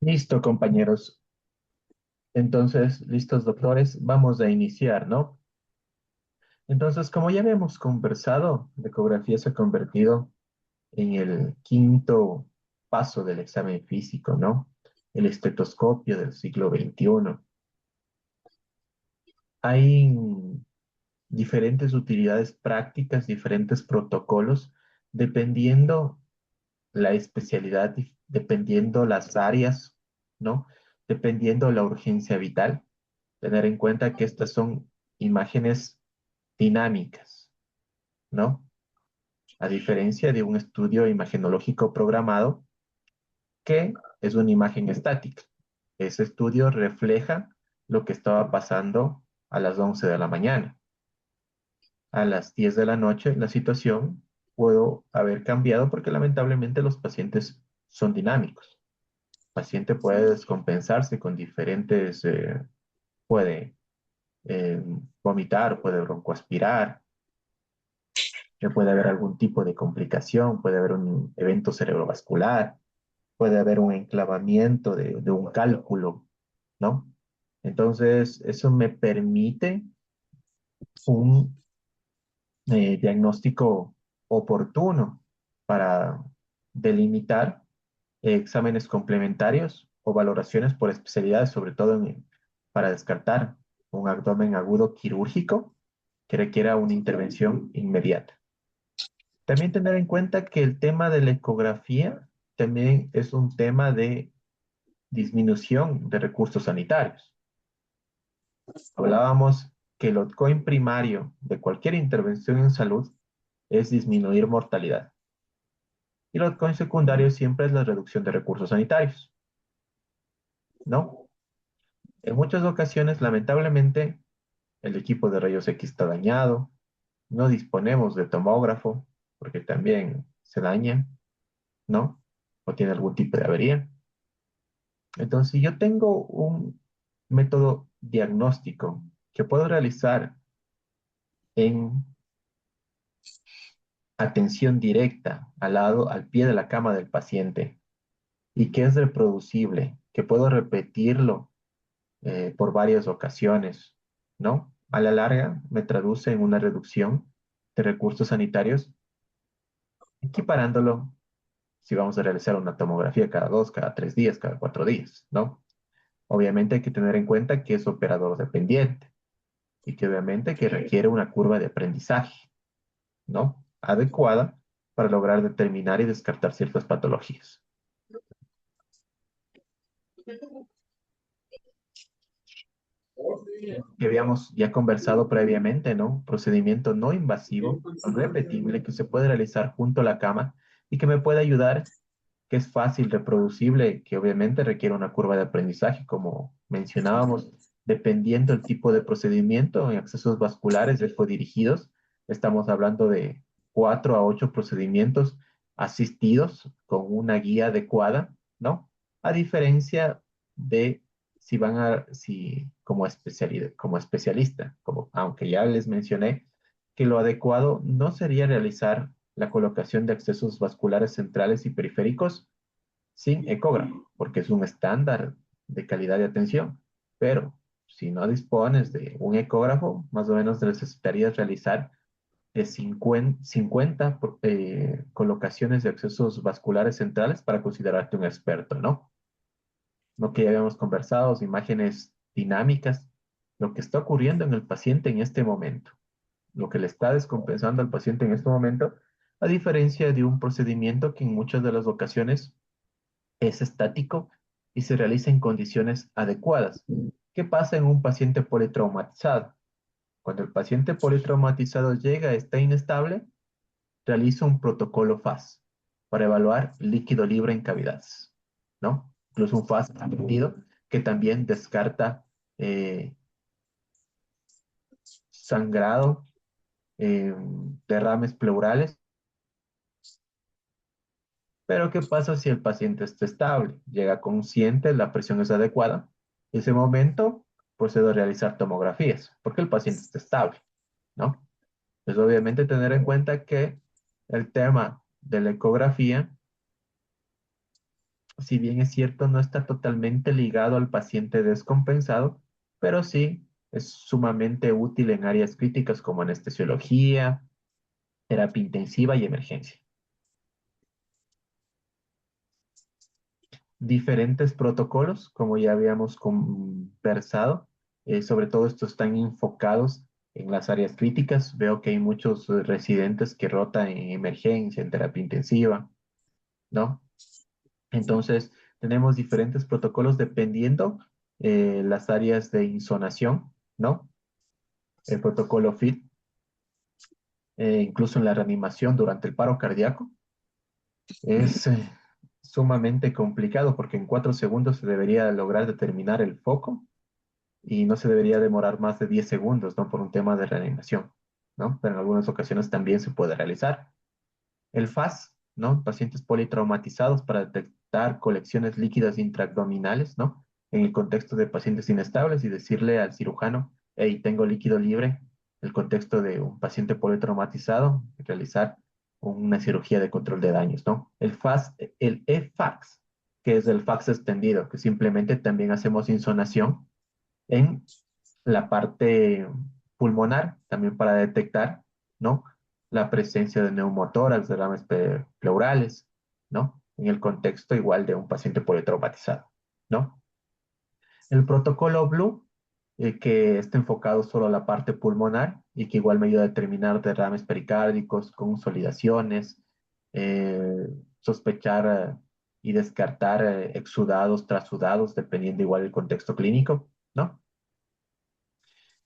Listo, compañeros. Entonces, listos, doctores, vamos a iniciar, ¿no? Entonces, como ya habíamos conversado, la ecografía se ha convertido en el quinto paso del examen físico, ¿no? El estetoscopio del siglo XXI. Hay diferentes utilidades prácticas, diferentes protocolos, dependiendo la especialidad, dependiendo las áreas, ¿no? Dependiendo la urgencia vital. Tener en cuenta que estas son imágenes dinámicas, ¿no? A diferencia de un estudio imagenológico programado, que es una imagen estática. Ese estudio refleja lo que estaba pasando a las 11 de la mañana. A las 10 de la noche la situación pudo haber cambiado porque lamentablemente los pacientes son dinámicos. El paciente puede descompensarse con diferentes, puede eh, vomitar, puede broncoaspirar, puede haber algún tipo de complicación, puede haber un evento cerebrovascular, puede haber un enclavamiento de un cálculo, ¿no? Entonces, eso me permite un diagnóstico oportuno para delimitar exámenes complementarios o valoraciones por especialidades, sobre todo para descartar un abdomen agudo quirúrgico que requiera una intervención inmediata. También tener en cuenta que el tema de la ecografía también es un tema de disminución de recursos sanitarios. Hablábamos que el OTCOIN primario de cualquier intervención en salud es disminuir mortalidad. Y lo secundario siempre es la reducción de recursos sanitarios, ¿no? En muchas ocasiones, lamentablemente, el equipo de rayos X está dañado, no disponemos de tomógrafo, porque también se daña, ¿no? O tiene algún tipo de avería. Entonces, si yo tengo un método diagnóstico que puedo realizar en atención directa al pie de la cama del paciente y que es reproducible, que puedo repetirlo por varias ocasiones, ¿no? A la larga me traduce en una reducción de recursos sanitarios, equiparándolo si vamos a realizar una tomografía cada 2, cada 3 días, cada 4 días, ¿no? Obviamente hay que tener en cuenta que es operador dependiente y que obviamente que requiere una curva de aprendizaje, ¿no? Adecuada para lograr determinar y descartar ciertas patologías. Que habíamos ya conversado previamente, ¿no? Procedimiento no invasivo, repetible, que se puede realizar junto a la cama y que me puede ayudar, que es fácil, reproducible, que obviamente requiere una curva de aprendizaje, como mencionábamos, dependiendo del tipo de procedimiento en accesos vasculares dirigidos, estamos hablando de 4 a 8 procedimientos asistidos con una guía adecuada, ¿no? A diferencia de si como especialista, aunque ya les mencioné que lo adecuado no sería realizar la colocación de accesos vasculares centrales y periféricos sin ecógrafo, porque es un estándar de calidad de atención. Pero si no dispones de un ecógrafo, más o menos necesitarías realizar 50 colocaciones de accesos vasculares centrales para considerarte un experto, ¿no? Lo que ya habíamos conversado, imágenes dinámicas, lo que está ocurriendo en el paciente en este momento, lo que le está descompensando al paciente en este momento, a diferencia de un procedimiento que en muchas de las ocasiones es estático y se realiza en condiciones adecuadas. ¿Qué pasa en un paciente politraumatizado? Cuando el paciente politraumatizado llega, está inestable, realiza un protocolo FAS para evaluar líquido libre en cavidades, ¿no? Incluso un FAS aprendido que también descarta eh, sangrado, derrames pleurales. Pero ¿qué pasa si el paciente está estable? Llega consciente, la presión es adecuada. En ese momento procedo a realizar tomografías, porque el paciente está estable, ¿no? Pues obviamente tener en cuenta que el tema de la ecografía, si bien es cierto, no está totalmente ligado al paciente descompensado, pero sí es sumamente útil en áreas críticas como anestesiología, terapia intensiva y emergencia. Diferentes protocolos, como ya habíamos conversado, sobre todo estos están enfocados en las áreas críticas. Veo que hay muchos residentes que rotan en emergencia, en terapia intensiva, ¿no? Entonces, tenemos diferentes protocolos dependiendo las áreas de insonación, ¿no? El protocolo FIT, incluso en la reanimación durante el paro cardíaco, es sumamente complicado porque en 4 segundos se debería lograr determinar el foco y no se debería demorar más de 10 segundos, ¿no? Por un tema de reanimación, ¿no? Pero en algunas ocasiones también se puede realizar. El FAS, ¿no? Pacientes politraumatizados para detectar colecciones líquidas intraabdominales, ¿no? En el contexto de pacientes inestables y decirle al cirujano, hey, tengo líquido libre, el contexto de un paciente politraumatizado, realizar una cirugía de control de daños, ¿no? El FAS, el EFAX, que es el fax extendido, que simplemente también hacemos insonación en la parte pulmonar, también para detectar, ¿no? La presencia de neumotórax, derrames pleurales, ¿no? En el contexto igual de un paciente politraumatizado, ¿no? El protocolo Blue, que está enfocado solo a la parte pulmonar y que igual me ayuda a determinar derrames pericárdicos, consolidaciones, sospechar y descartar exudados, trasudados, dependiendo igual del contexto clínico, ¿no?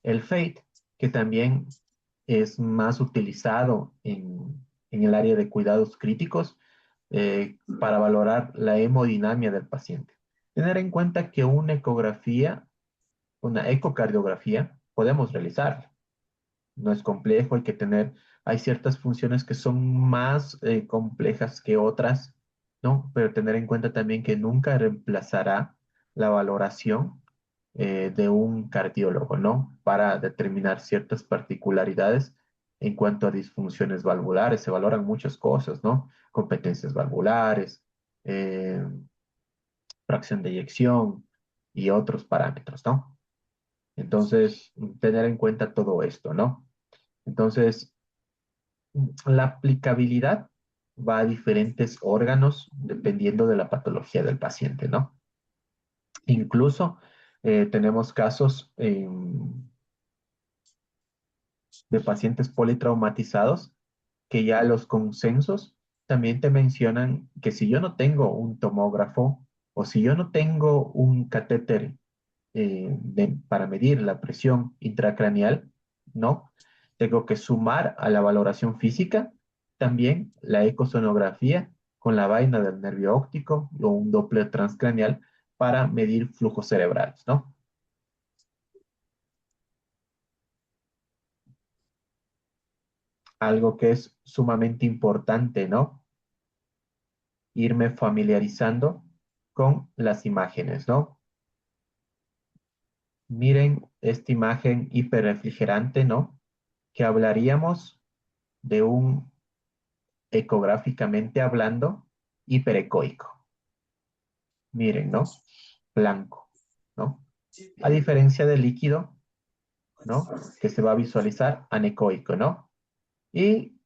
El FATE, que también es más utilizado en el área de cuidados críticos para valorar la hemodinamia del paciente. Tener en cuenta que una ecografía, una ecocardiografía, podemos realizarla. No es complejo, hay ciertas funciones que son más complejas que otras, ¿no? Pero tener en cuenta también que nunca reemplazará la valoración de un cardiólogo, ¿no? Para determinar ciertas particularidades en cuanto a disfunciones valvulares. Se valoran muchas cosas, ¿no? Competencias valvulares, eh, fracción de eyección y otros parámetros, ¿no? Entonces, tener en cuenta todo esto, ¿no? Entonces, la aplicabilidad va a diferentes órganos dependiendo de la patología del paciente, ¿no? Incluso tenemos casos de pacientes politraumatizados que ya los consensos también te mencionan que si yo no tengo un tomógrafo o si yo no tengo un catéter para medir la presión intracraneal, ¿no? Tengo que sumar a la valoración física también la ecosonografía con la vaina del nervio óptico o un Doppler transcraneal para medir flujos cerebrales, ¿no? Algo que es sumamente importante, ¿no? Irme familiarizando con las imágenes, ¿no? Miren esta imagen hiperrefrigerante, ¿no? Que hablaríamos de un ecográficamente hablando hiperecoico. Miren, ¿no? Blanco, ¿no? A diferencia del líquido, ¿no? Que se va a visualizar anecoico, ¿no? Y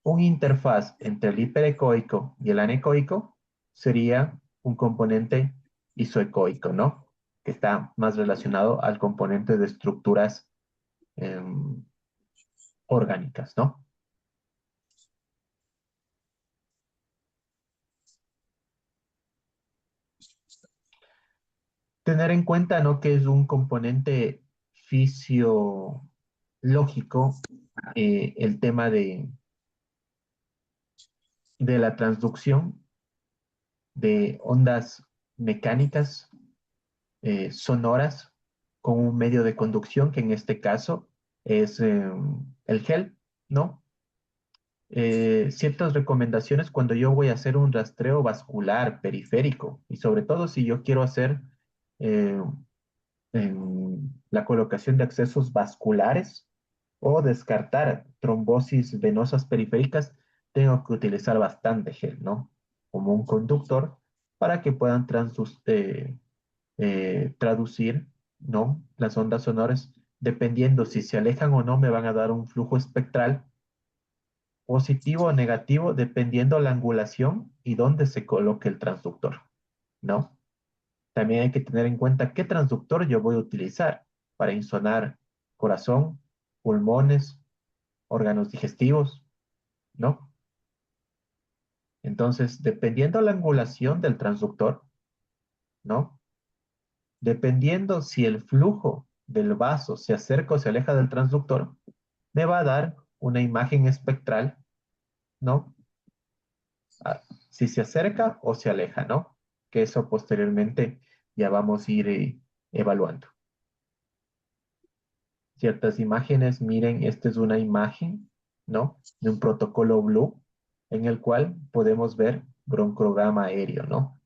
un interfaz entre el hiperecoico y el anecoico sería un componente isoecoico, ¿no? Que está más relacionado al componente de estructuras orgánicas, ¿no? Tener en cuenta, ¿no? Que es un componente fisiológico el tema de la transducción de ondas mecánicas sonoras con un medio de conducción, que en este caso es el gel, ¿no? Ciertas recomendaciones cuando yo voy a hacer un rastreo vascular periférico y sobre todo si yo quiero hacer eh, la colocación de accesos vasculares o descartar trombosis venosas periféricas, tengo que utilizar bastante gel, ¿no? Como un conductor para que puedan traducir, ¿no? Las ondas sonoras, dependiendo si se alejan o no, me van a dar un flujo espectral positivo o negativo, dependiendo la angulación y dónde se coloque el transductor, ¿no? También hay que tener en cuenta qué transductor yo voy a utilizar para insonar corazón, pulmones, órganos digestivos, ¿no? Entonces, dependiendo la angulación del transductor, ¿no? Dependiendo si el flujo del vaso se acerca o se aleja del transductor, me va a dar una imagen espectral, ¿no? Ah, si se acerca o se aleja, ¿no? Que eso posteriormente ya vamos a ir evaluando. Ciertas imágenes, miren, esta es una imagen, ¿no? De un protocolo Blue en el cual podemos ver broncograma aéreo, ¿no?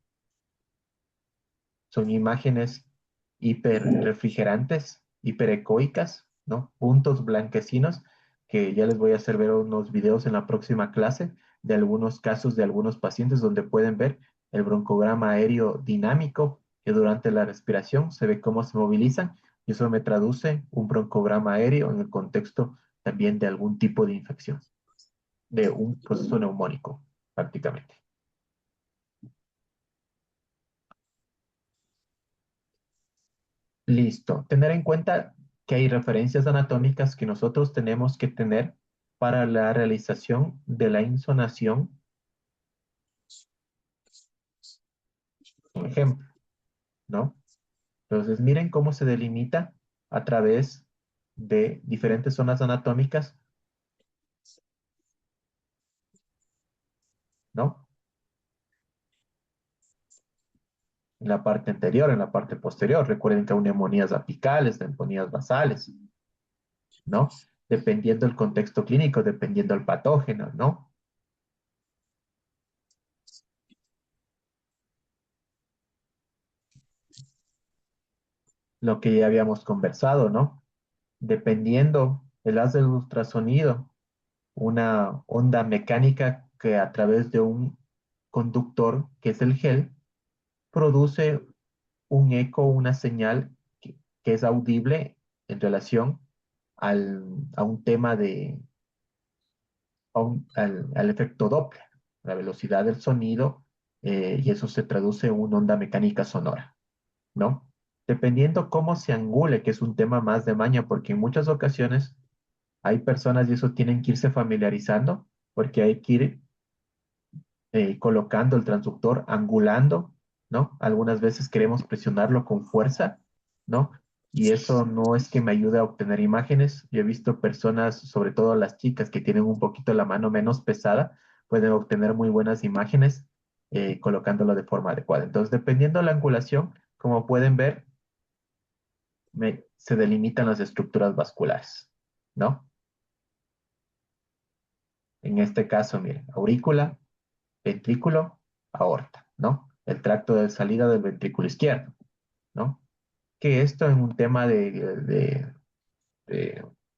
Son imágenes hiperrefrigerantes, hiperecoicas, ¿no? Puntos blanquecinos que ya les voy a hacer ver unos videos en la próxima clase de algunos casos de algunos pacientes donde pueden ver el broncograma aéreo dinámico que durante la respiración se ve cómo se movilizan y eso me traduce un broncograma aéreo en el contexto también de algún tipo de infección, de un proceso neumónico prácticamente. Listo. Tener en cuenta que hay referencias anatómicas que nosotros tenemos que tener para la realización de la insonación. Un ejemplo, ¿no? Entonces, miren cómo se delimita a través de diferentes zonas anatómicas ¿no? En la parte anterior, en la parte posterior. Recuerden que hay neumonías apicales, neumonías basales, ¿no? Dependiendo del contexto clínico, dependiendo del patógeno, ¿no? Lo que ya habíamos conversado, ¿no? Dependiendo el haz del ultrasonido, una onda mecánica que a través de un conductor, que es el gel, produce un eco, una señal que es audible en relación a un tema al efecto Doppler, la velocidad del sonido, y eso se traduce en una onda mecánica sonora, ¿no? Dependiendo cómo se angule, que es un tema más de maña, porque en muchas ocasiones hay personas y eso tienen que irse familiarizando, porque hay que ir colocando el transductor, angulando, ¿no? Algunas veces queremos presionarlo con fuerza, ¿no? Y eso no es que me ayude a obtener imágenes. Yo he visto personas, sobre todo las chicas que tienen un poquito la mano menos pesada, pueden obtener muy buenas imágenes colocándolo de forma adecuada. Entonces, dependiendo de la angulación, como pueden ver, se delimitan las estructuras vasculares, ¿no? En este caso, miren, aurícula, ventrículo, aorta, ¿no? El tracto de salida del ventrículo izquierdo, ¿no? Que esto en un tema de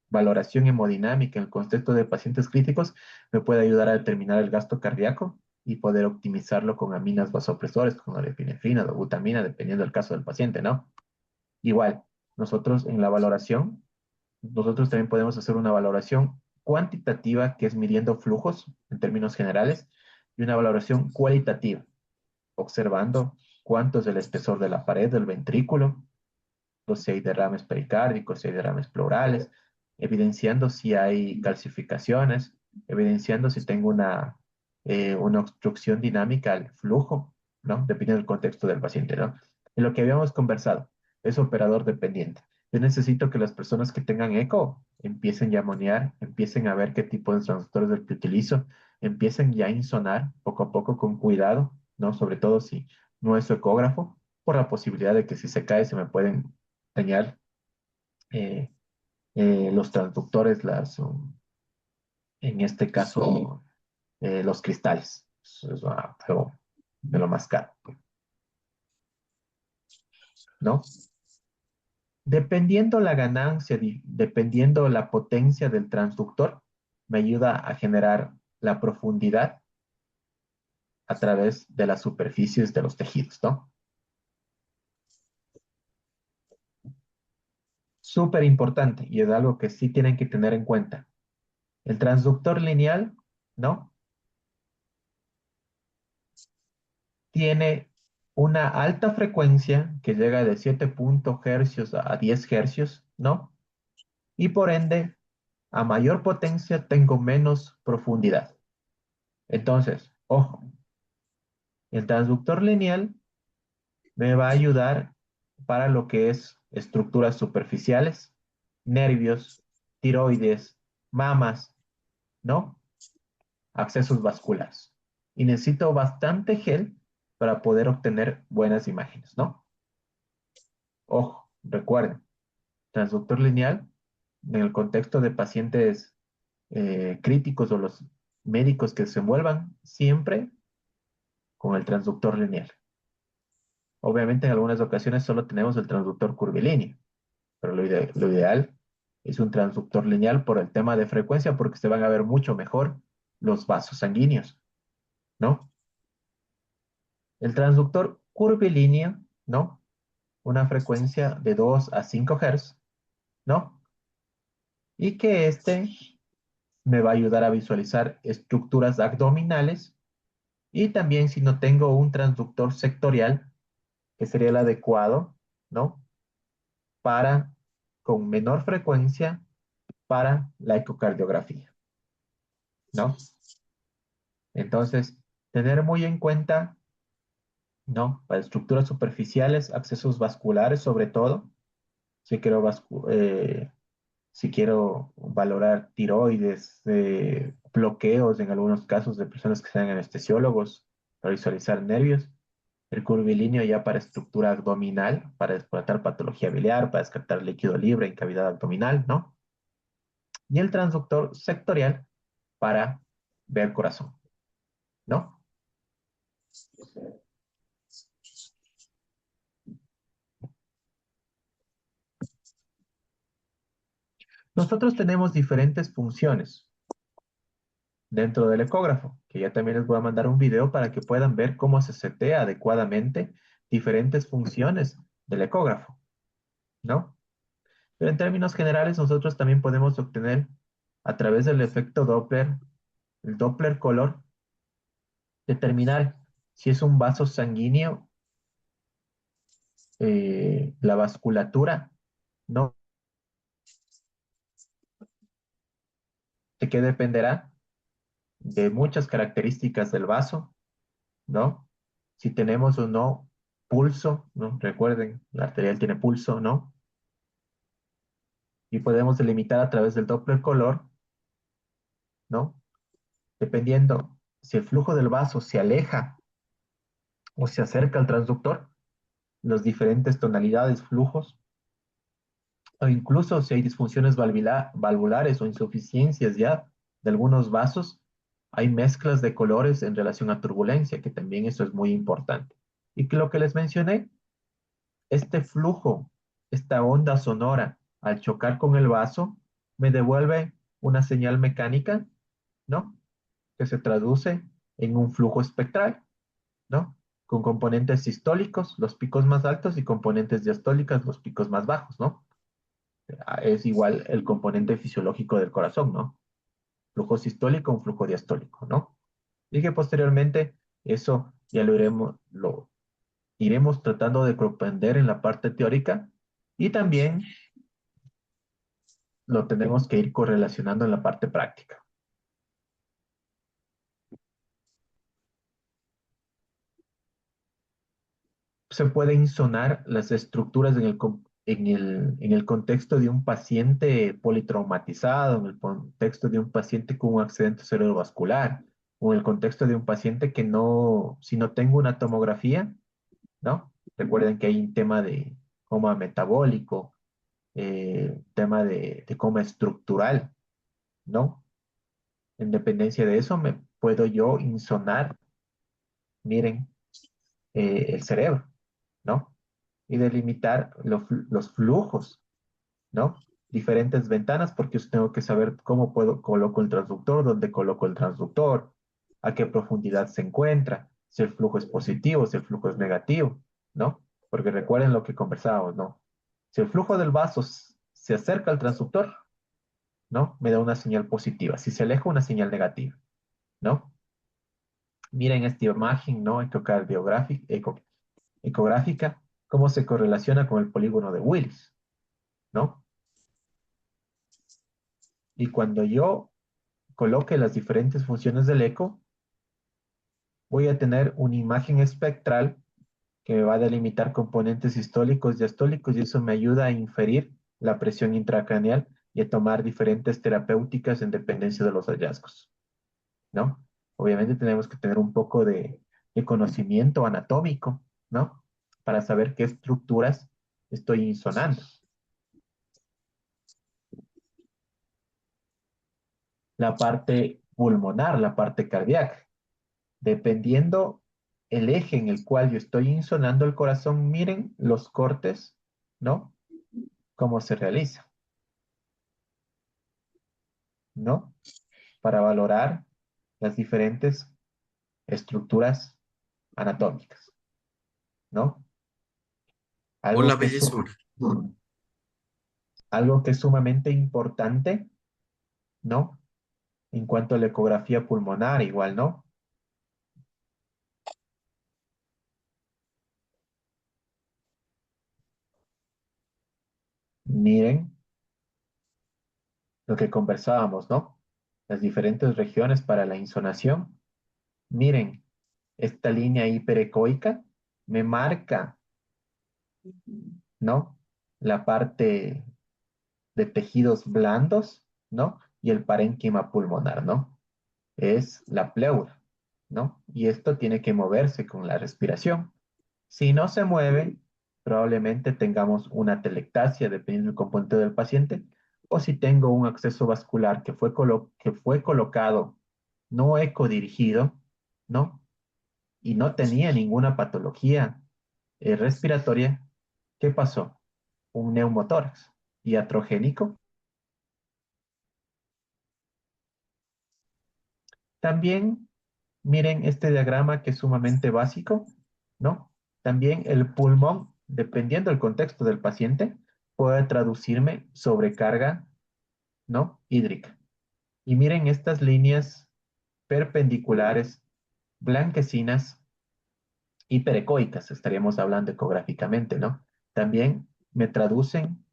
valoración hemodinámica en el contexto de pacientes críticos me puede ayudar a determinar el gasto cardíaco y poder optimizarlo con aminas vasopresores, con norepinefrina o butamina, dependiendo del caso del paciente, ¿no? Igual, nosotros en la valoración, nosotros también podemos hacer una valoración cuantitativa, que es midiendo flujos en términos generales, y una valoración cualitativa, observando cuánto es el espesor de la pared del ventrículo, si hay derrames pericárdicos, si hay derrames pleurales, evidenciando si hay calcificaciones, evidenciando si tengo una obstrucción dinámica al flujo, ¿no? Dependiendo del contexto del paciente, ¿no? En lo que habíamos conversado, es operador dependiente. Yo necesito que las personas que tengan eco empiecen ya a monear, empiecen a ver qué tipo de transductores del que utilizo, empiecen ya a insonar poco a poco con cuidado, ¿no? Sobre todo si no es su ecógrafo, por la posibilidad de que si se cae se me pueden dañar eh, los transductores, en este caso, los cristales. Eso es algo de lo más caro, ¿no? Dependiendo la ganancia, dependiendo la potencia del transductor, me ayuda a generar la profundidad a través de las superficies de los tejidos, ¿no? Súper importante y es algo que sí tienen que tener en cuenta. El transductor lineal, ¿no? Tiene una alta frecuencia que llega de 7 Hz a 10 Hz, ¿no? Y por ende, a mayor potencia tengo menos profundidad. Entonces, ojo, el transductor lineal me va a ayudar para lo que es estructuras superficiales, nervios, tiroides, mamas, ¿no? Accesos vasculares. Y necesito bastante gel para poder obtener buenas imágenes, ¿no? Ojo, recuerden, transductor lineal en el contexto de pacientes críticos o los médicos que se envuelvan siempre con el transductor lineal. Obviamente en algunas ocasiones solo tenemos el transductor curvilíneo, pero lo ideal es un transductor lineal por el tema de frecuencia porque se van a ver mucho mejor los vasos sanguíneos, ¿no? El transductor curvilíneo, ¿no? Una frecuencia de 2 a 5 Hz, ¿no? Y que me va a ayudar a visualizar estructuras abdominales y también si no tengo un transductor sectorial, que sería el adecuado, ¿no? Para, con menor frecuencia, para la ecocardiografía, ¿no? Entonces, tener muy en cuenta, ¿no? Para estructuras superficiales, accesos vasculares sobre todo, si quiero si quiero valorar tiroides, bloqueos en algunos casos de personas que sean anestesiólogos, para visualizar nervios. El curvilíneo ya para estructura abdominal, para descartar patología biliar, para descartar líquido libre en cavidad abdominal, ¿no? Y el transductor sectorial para ver corazón, ¿no? Nosotros tenemos diferentes funciones dentro del ecógrafo, que ya también les voy a mandar un video para que puedan ver cómo se setea adecuadamente diferentes funciones del ecógrafo, ¿no? Pero en términos generales, nosotros también podemos obtener a través del efecto Doppler, el Doppler color, determinar si es un vaso sanguíneo, la vasculatura, ¿no? ¿De qué dependerá? De muchas características del vaso, ¿no? Si tenemos o no pulso, ¿no? Recuerden, la arterial tiene pulso, ¿no? Y podemos delimitar a través del Doppler color, ¿no? Dependiendo si el flujo del vaso se aleja o se acerca al transductor, las diferentes tonalidades, flujos, o incluso si hay disfunciones valvulares o insuficiencias ya de algunos vasos, hay mezclas de colores en relación a turbulencia, que también eso es muy importante. Y que lo que les mencioné, este flujo, esta onda sonora, al chocar con el vaso, me devuelve una señal mecánica, ¿no? Que se traduce en un flujo espectral, ¿no? Con componentes sistólicos, los picos más altos, y componentes diastólicos, los picos más bajos, ¿no? Es igual el componente fisiológico del corazón, ¿no? Flujo sistólico, un flujo diastólico, ¿no? Y que posteriormente eso ya lo iremos tratando de comprender en la parte teórica, y también lo tenemos que ir correlacionando en la parte práctica. Se pueden insonar las estructuras en el contexto de un paciente politraumatizado, en el contexto de un paciente con un accidente cerebrovascular, o en el contexto de un paciente que no, si no tengo una tomografía, ¿no? Recuerden que hay un tema de coma metabólico, tema de coma estructural, ¿no? En dependencia de eso, me puedo yo insonar, miren, el cerebro, ¿no? Y delimitar los flujos, ¿no? Diferentes ventanas, porque yo tengo que saber cómo coloco el transductor, dónde coloco el transductor, a qué profundidad se encuentra, si el flujo es positivo, si el flujo es negativo, ¿no? Porque recuerden lo que conversábamos, ¿no? Si el flujo del vaso se acerca al transductor, ¿no? Me da una señal positiva. Si se aleja, una señal negativa, ¿no? Miren esta imagen, ¿no? Ecográfica, cómo se correlaciona con el polígono de Willis, ¿no? Y cuando yo coloque las diferentes funciones del eco, voy a tener una imagen espectral que me va a delimitar componentes sistólicos y diastólicos, y eso me ayuda a inferir la presión intracraneal y a tomar diferentes terapéuticas en dependencia de los hallazgos, ¿no? Obviamente tenemos que tener un poco de conocimiento anatómico, ¿no? Para saber qué estructuras estoy insonando. La parte pulmonar, la parte cardíaca. Dependiendo el eje en el cual yo estoy insonando el corazón, miren los cortes, ¿no? Cómo se realiza, ¿no? Para valorar las diferentes estructuras anatómicas, ¿no? Hola, Algo que es, Besur. algo que es sumamente importante, ¿no? En cuanto a la ecografía pulmonar, igual, ¿no? Miren lo que conversábamos, ¿no? Las diferentes regiones para la insonación. Miren, esta línea hiperecoica me marca, ¿no? La parte de tejidos blandos, ¿no? Y el parénquima pulmonar, ¿no? Es la pleura, ¿no? Y esto tiene que moverse con la respiración. Si no se mueve, probablemente tengamos una telectasia, dependiendo del componente del paciente, o si tengo un acceso vascular que fue colocado no ecodirigido, ¿no? Y no tenía ninguna patología respiratoria, ¿qué pasó? Un neumotórax iatrogénico. También miren este diagrama que es sumamente básico, ¿no? También el pulmón, dependiendo del contexto del paciente, puede traducirme sobrecarga, ¿no? Hídrica. Y miren estas líneas perpendiculares, blanquecinas, hiperecoicas, estaríamos hablando ecográficamente, ¿no? También me traducen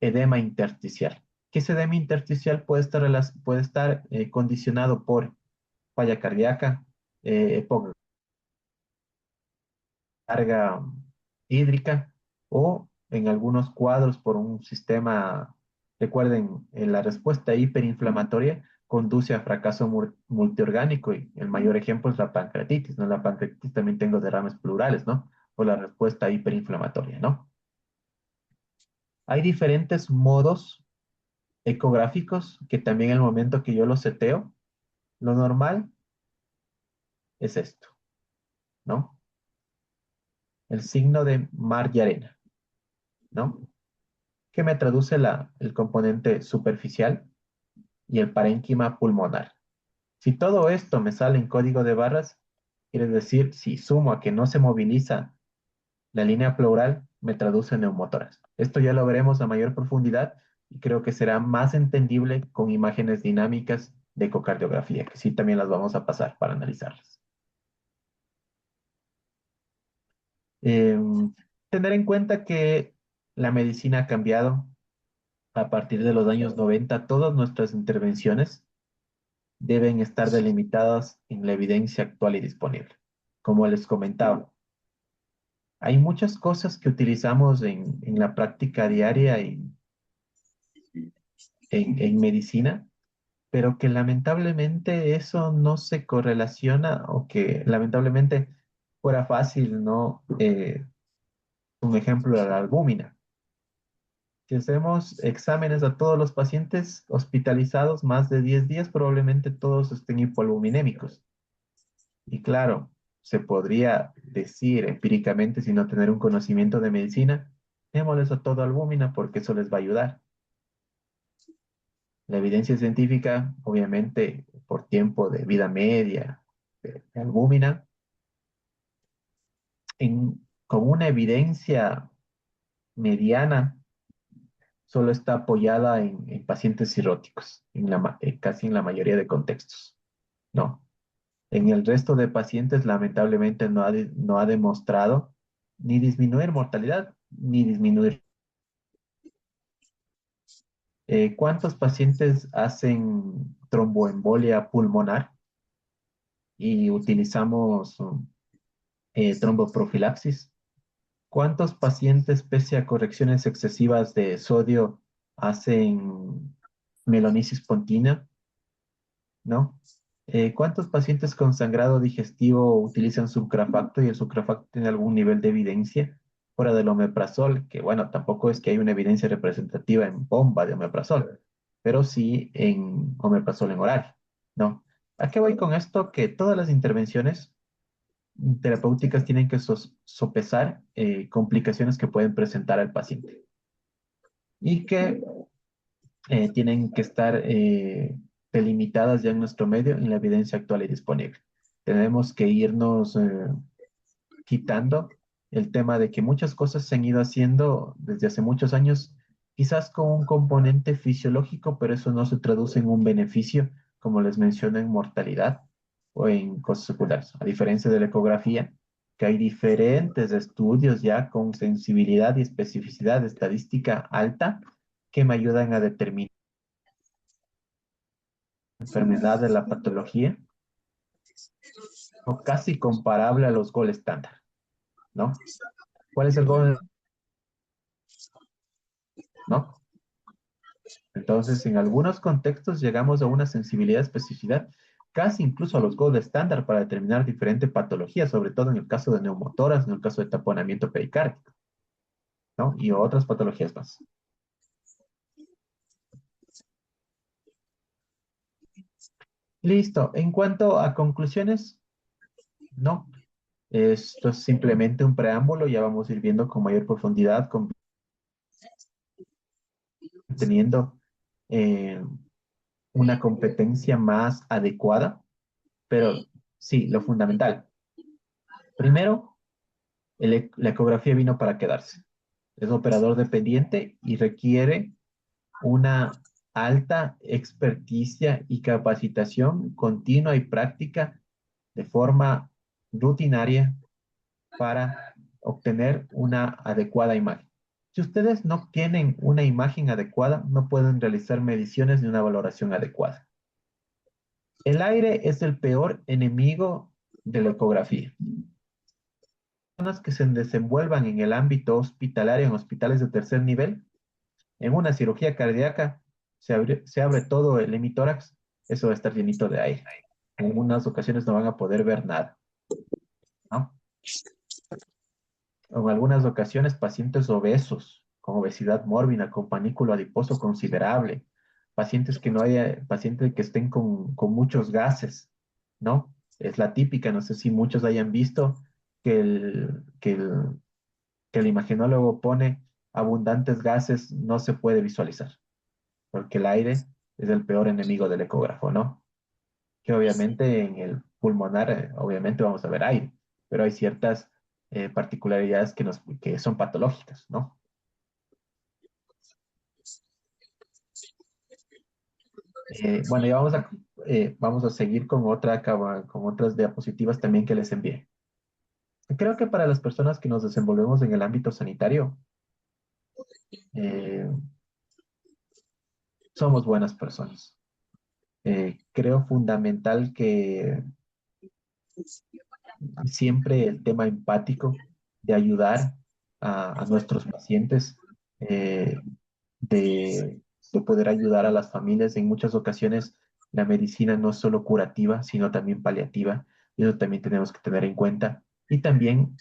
edema intersticial. ¿Qué es edema intersticial? Puede estar condicionado por falla cardíaca, poca carga hídrica o en algunos cuadros por un sistema, recuerden, la respuesta hiperinflamatoria conduce a fracaso multiorgánico y el mayor ejemplo es la pancreatitis, ¿no? La pancreatitis también tengo derrames plurales, ¿no? Por la respuesta hiperinflamatoria, ¿no? Hay diferentes modos ecográficos que también en el momento que yo los seteo, lo normal es esto, ¿no? El signo de mar y arena, ¿no? Que me traduce el componente superficial y el parénquima pulmonar. Si todo esto me sale en código de barras, quiere decir, si sumo a que no se moviliza la línea pleural, me traduce en neumotórax. Esto ya lo veremos a mayor profundidad y creo que será más entendible con imágenes dinámicas de ecocardiografía, que sí también las vamos a pasar para analizarlas. Tener en cuenta que la medicina ha cambiado a partir de los años 90. Todas nuestras intervenciones deben estar delimitadas en la evidencia actual y disponible. Como les comentaba, hay muchas cosas que utilizamos en la práctica diaria y en medicina, pero que lamentablemente eso no se correlaciona o que lamentablemente fuera fácil, ¿no? Un ejemplo, la albúmina. Si hacemos exámenes a todos los pacientes hospitalizados más de 10 días, probablemente todos estén hipoalbuminémicos. Y claro, se podría decir empíricamente, sin no tener un conocimiento de medicina, démosles a todo albúmina porque eso les va a ayudar. La evidencia científica, obviamente, por tiempo de vida media de albúmina, con una evidencia mediana, solo está apoyada en pacientes cirróticos, casi en la mayoría de contextos, ¿no? En el resto de pacientes, lamentablemente, no ha demostrado ni disminuir mortalidad, ni disminuir. ¿Cuántos pacientes hacen tromboembolia pulmonar y utilizamos tromboprofilaxis? ¿Cuántos pacientes, pese a correcciones excesivas de sodio, hacen melonisis pontina? ¿No? ¿Cuántos pacientes con sangrado digestivo utilizan sucrafacto y el sucrafacto tiene algún nivel de evidencia fuera del omeprazol? Que bueno, tampoco es que hay una evidencia representativa en bomba de omeprazol, pero sí en omeprazol en oral, ¿no? ¿A qué voy con esto? Que todas las intervenciones terapéuticas tienen que sopesar complicaciones que pueden presentar al paciente y que tienen que estar delimitadas ya en nuestro medio en la evidencia actual y disponible. Tenemos que irnos quitando el tema de que muchas cosas se han ido haciendo desde hace muchos años, quizás con un componente fisiológico, pero eso no se traduce en un beneficio, como les mencioné, en mortalidad o en cosas secundarias. A diferencia de la ecografía, que hay diferentes estudios ya con sensibilidad y especificidad estadística alta que me ayudan a determinar enfermedad de la patología o casi comparable a los gold estándar, ¿no? ¿Cuál es el gold? ¿No? Entonces, en algunos contextos llegamos a una sensibilidad, especificidad, casi incluso a los gold estándar para determinar diferentes patologías, sobre todo en el caso de neumotoras, en el caso de taponamiento pericárdico, ¿no? Y otras patologías más. Listo. En cuanto a conclusiones, no. Esto es simplemente un preámbulo, ya vamos a ir viendo con mayor profundidad, teniendo eh, una competencia más adecuada, pero sí, lo fundamental. Primero, la ecografía vino para quedarse. Es operador dependiente y requiere una alta experticia y capacitación continua y práctica de forma rutinaria para obtener una adecuada imagen. Si ustedes no tienen una imagen adecuada, no pueden realizar mediciones ni una valoración adecuada. El aire es el peor enemigo de la ecografía. Personas que se desenvuelvan en el ámbito hospitalario, en hospitales de tercer nivel, en una cirugía cardíaca, se abre todo el hemitórax, eso va a estar llenito de aire. En unas ocasiones no van a poder ver nada, ¿no? En algunas ocasiones pacientes obesos, con obesidad mórbida, con panículo adiposo considerable, pacientes que estén con muchos gases, ¿no? Es la típica, no sé si muchos hayan visto que que el imagenólogo pone abundantes gases, no se puede visualizar, porque el aire es el peor enemigo del ecógrafo, ¿no? Que obviamente en el pulmonar, obviamente vamos a ver aire, pero hay ciertas particularidades que son patológicas, ¿no? Bueno, y vamos a seguir con otras diapositivas también que les envié. Creo que para las personas que nos desenvolvemos en el ámbito sanitario, eh, somos buenas personas. Creo fundamental que siempre el tema empático de ayudar a nuestros pacientes, eh, de poder ayudar a las familias. En muchas ocasiones la medicina no es solo curativa, sino también paliativa, y eso también tenemos que tener en cuenta. Y también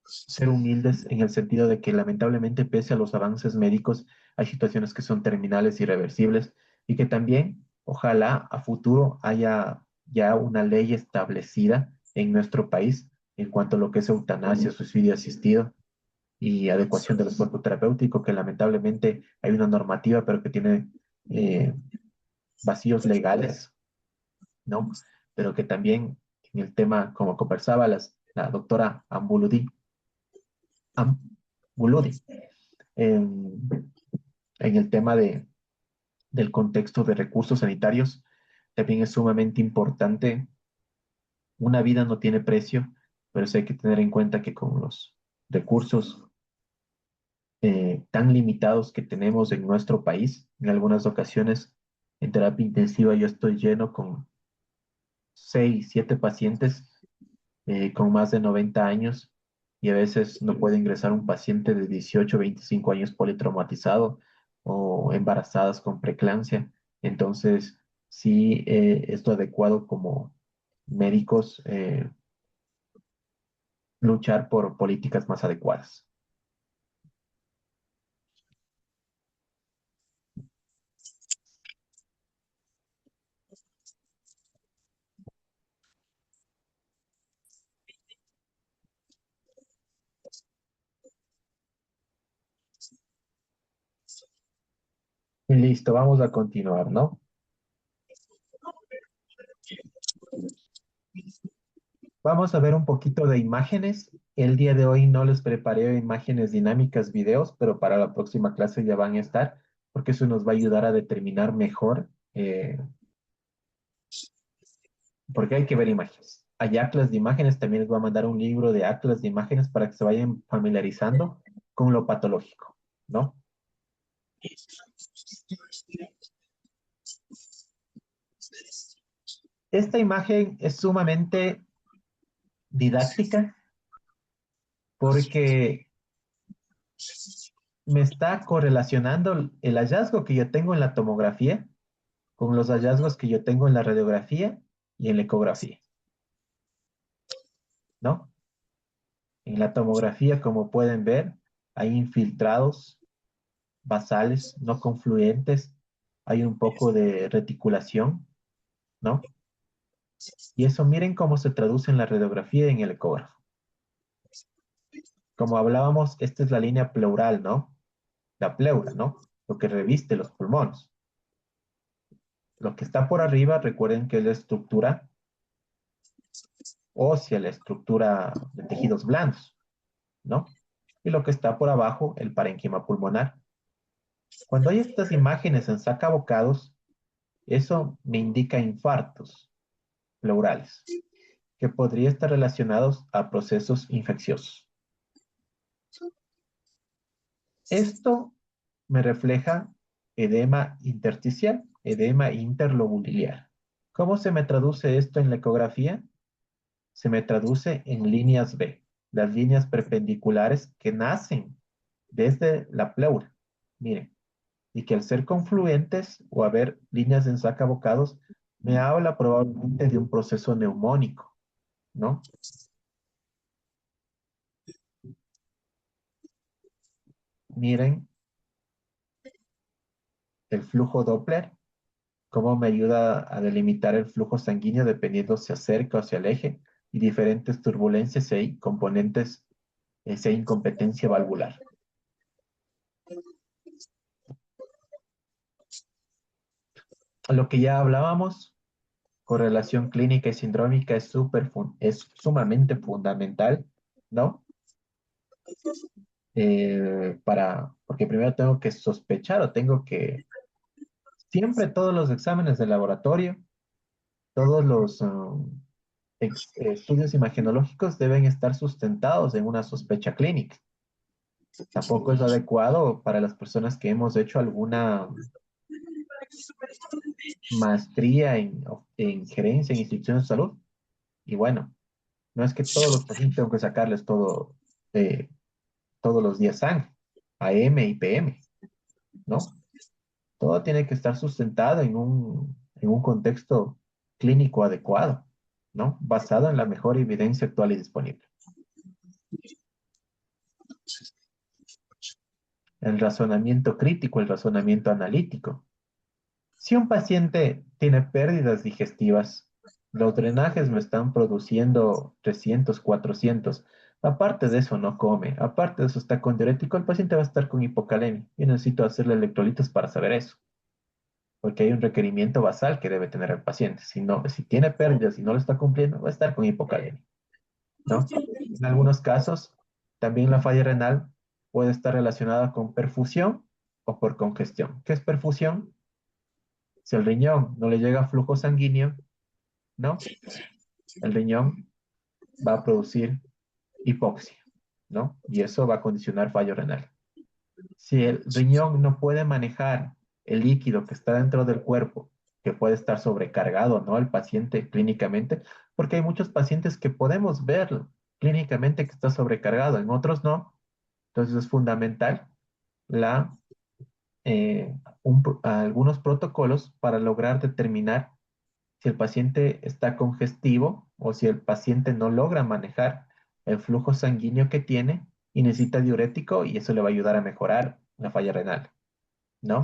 ser humildes en el sentido de que lamentablemente pese a los avances médicos, hay situaciones que son terminales, irreversibles, y que también ojalá a futuro haya ya una ley establecida en nuestro país en cuanto a lo que es eutanasia, suicidio asistido y adecuación del esfuerzo terapéutico, que lamentablemente hay una normativa, pero que tiene eh, vacíos legales, ¿no? Pero que también en el tema, como conversaba la doctora Ambuludi, en el tema del contexto de recursos sanitarios, también es sumamente importante. Una vida no tiene precio, pero sí hay que tener en cuenta que con los recursos tan limitados que tenemos en nuestro país, en algunas ocasiones en terapia intensiva yo estoy lleno con 6, 7 pacientes con más de 90 años y a veces no puede ingresar un paciente de 18, 25 años politraumatizado o embarazadas con preeclampsia. Entonces, sí, es lo adecuado como médicos luchar por políticas más adecuadas. Y listo, vamos a continuar, ¿no? Vamos a ver un poquito de imágenes. El día de hoy no les preparé imágenes dinámicas, videos, pero para la próxima clase ya van a estar, porque eso nos va a ayudar a determinar mejor, porque hay que ver imágenes. Hay atlas de imágenes, también les voy a mandar un libro de atlas de imágenes para que se vayan familiarizando con lo patológico, ¿no? Esta imagen es sumamente didáctica porque me está correlacionando el hallazgo que yo tengo en la tomografía con los hallazgos que yo tengo en la radiografía y en la ecografía, ¿no? En la tomografía, como pueden ver, hay infiltrados basales no confluentes, hay un poco de reticulación, ¿no? Y eso miren cómo se traduce en la radiografía y en el ecógrafo. Como hablábamos, esta es la línea pleural, ¿no? La pleura, ¿no? Lo que reviste los pulmones. Lo que está por arriba, recuerden que es la estructura ósea, la estructura de tejidos blandos, ¿no? Y lo que está por abajo, el parénquima pulmonar. Cuando hay estas imágenes en sacabocados, eso me indica infartos pleurales, que podrían estar relacionados a procesos infecciosos. Esto me refleja edema intersticial, edema interlobular. ¿Cómo se me traduce esto en la ecografía? Se me traduce en líneas B, las líneas perpendiculares que nacen desde la pleura. Miren, y que al ser confluentes o haber líneas en sacabocados, me habla probablemente de un proceso neumónico, ¿no? Miren el flujo Doppler, cómo me ayuda a delimitar el flujo sanguíneo dependiendo si se acerca o se aleje, y diferentes turbulencias si hay componentes, si hay incompetencia valvular. Lo que ya hablábamos, correlación clínica y sindrómica es sumamente fundamental, ¿no? Porque primero tengo que sospechar o tengo que, siempre todos los exámenes de laboratorio, todos los estudios imagenológicos deben estar sustentados en una sospecha clínica. Tampoco es adecuado para las personas que hemos hecho alguna maestría en gerencia en instituciones de salud. Y bueno, no es que todos los pacientes tengo que sacarles todos los días sangre, AM y PM, ¿no? Todo tiene que estar sustentado en un contexto clínico adecuado, ¿no? Basado en la mejor evidencia actual y disponible. El razonamiento crítico, el razonamiento analítico. Si un paciente tiene pérdidas digestivas, los drenajes me están produciendo 300, 400. Aparte de eso, no come. Aparte de eso, está con diurético. El paciente va a estar con hipocalemia. Yo necesito hacerle electrolitos para saber eso. Porque hay un requerimiento basal que debe tener el paciente. Si no, si tiene pérdidas y no lo está cumpliendo, va a estar con hipocalemia, ¿no? En algunos casos, también la falla renal puede estar relacionada con perfusión o por congestión. ¿Qué es perfusión? Si el riñón no le llega flujo sanguíneo, ¿no? El riñón va a producir hipoxia, ¿no? Y eso va a condicionar fallo renal. Si el riñón no puede manejar el líquido que está dentro del cuerpo, que puede estar sobrecargado, ¿no? El paciente clínicamente, porque hay muchos pacientes que podemos ver clínicamente que está sobrecargado, en otros no. Entonces es fundamental la, algunos protocolos para lograr determinar si el paciente está congestivo o si el paciente no logra manejar el flujo sanguíneo que tiene y necesita diurético y eso le va a ayudar a mejorar la falla renal, ¿no?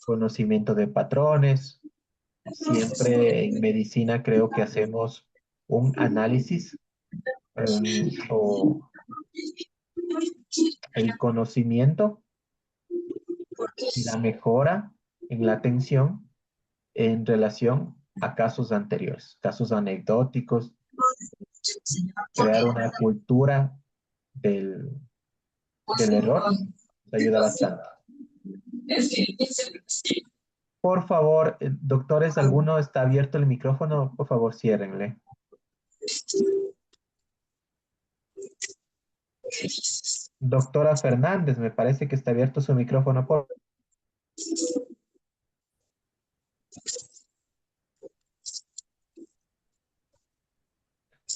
Conocimiento de patrones. Siempre en medicina creo que hacemos un análisis o el conocimiento y la mejora en la atención en relación a casos anteriores, casos anecdóticos, crear una cultura del, del error, te ayuda bastante. Por favor, doctores, ¿alguno está abierto el micrófono? Por favor, ciérrenle. Doctora Fernández, me parece que está abierto su micrófono.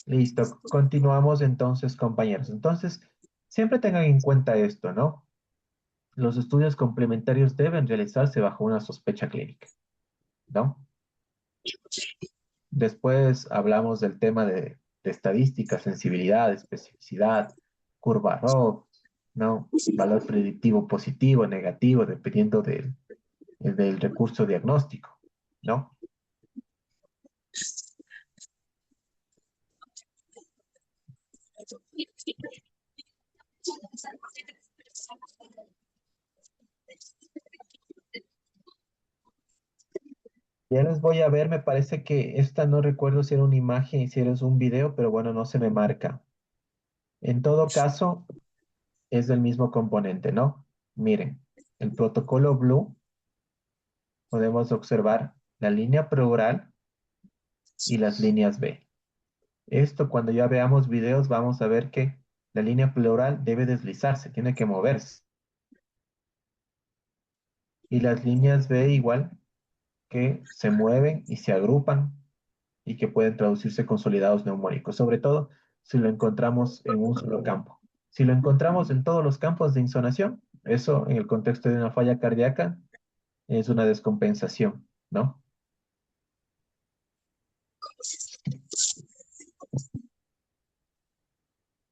Listo, continuamos entonces, compañeros. Entonces, siempre tengan en cuenta esto, ¿no? Los estudios complementarios deben realizarse bajo una sospecha clínica, ¿no? Después hablamos del tema de estadística, sensibilidad, especificidad, curva ROC, ¿no? Valor predictivo positivo, negativo, dependiendo del recurso diagnóstico, ¿no? Ya les voy a ver, me parece que esta no recuerdo si era una imagen y si era un video, pero bueno, no se me marca. En todo caso, es del mismo componente, ¿no? Miren, el protocolo Blue, podemos observar la línea pleural y las líneas B. Esto cuando ya veamos videos vamos a ver que la línea pleural debe deslizarse, tiene que moverse. Y las líneas B igual que se mueven y se agrupan y que pueden traducirse con consolidados neumónicos, sobre todo si lo encontramos en un solo campo. Si lo encontramos en todos los campos de insonación, eso en el contexto de una falla cardíaca es una descompensación, ¿no?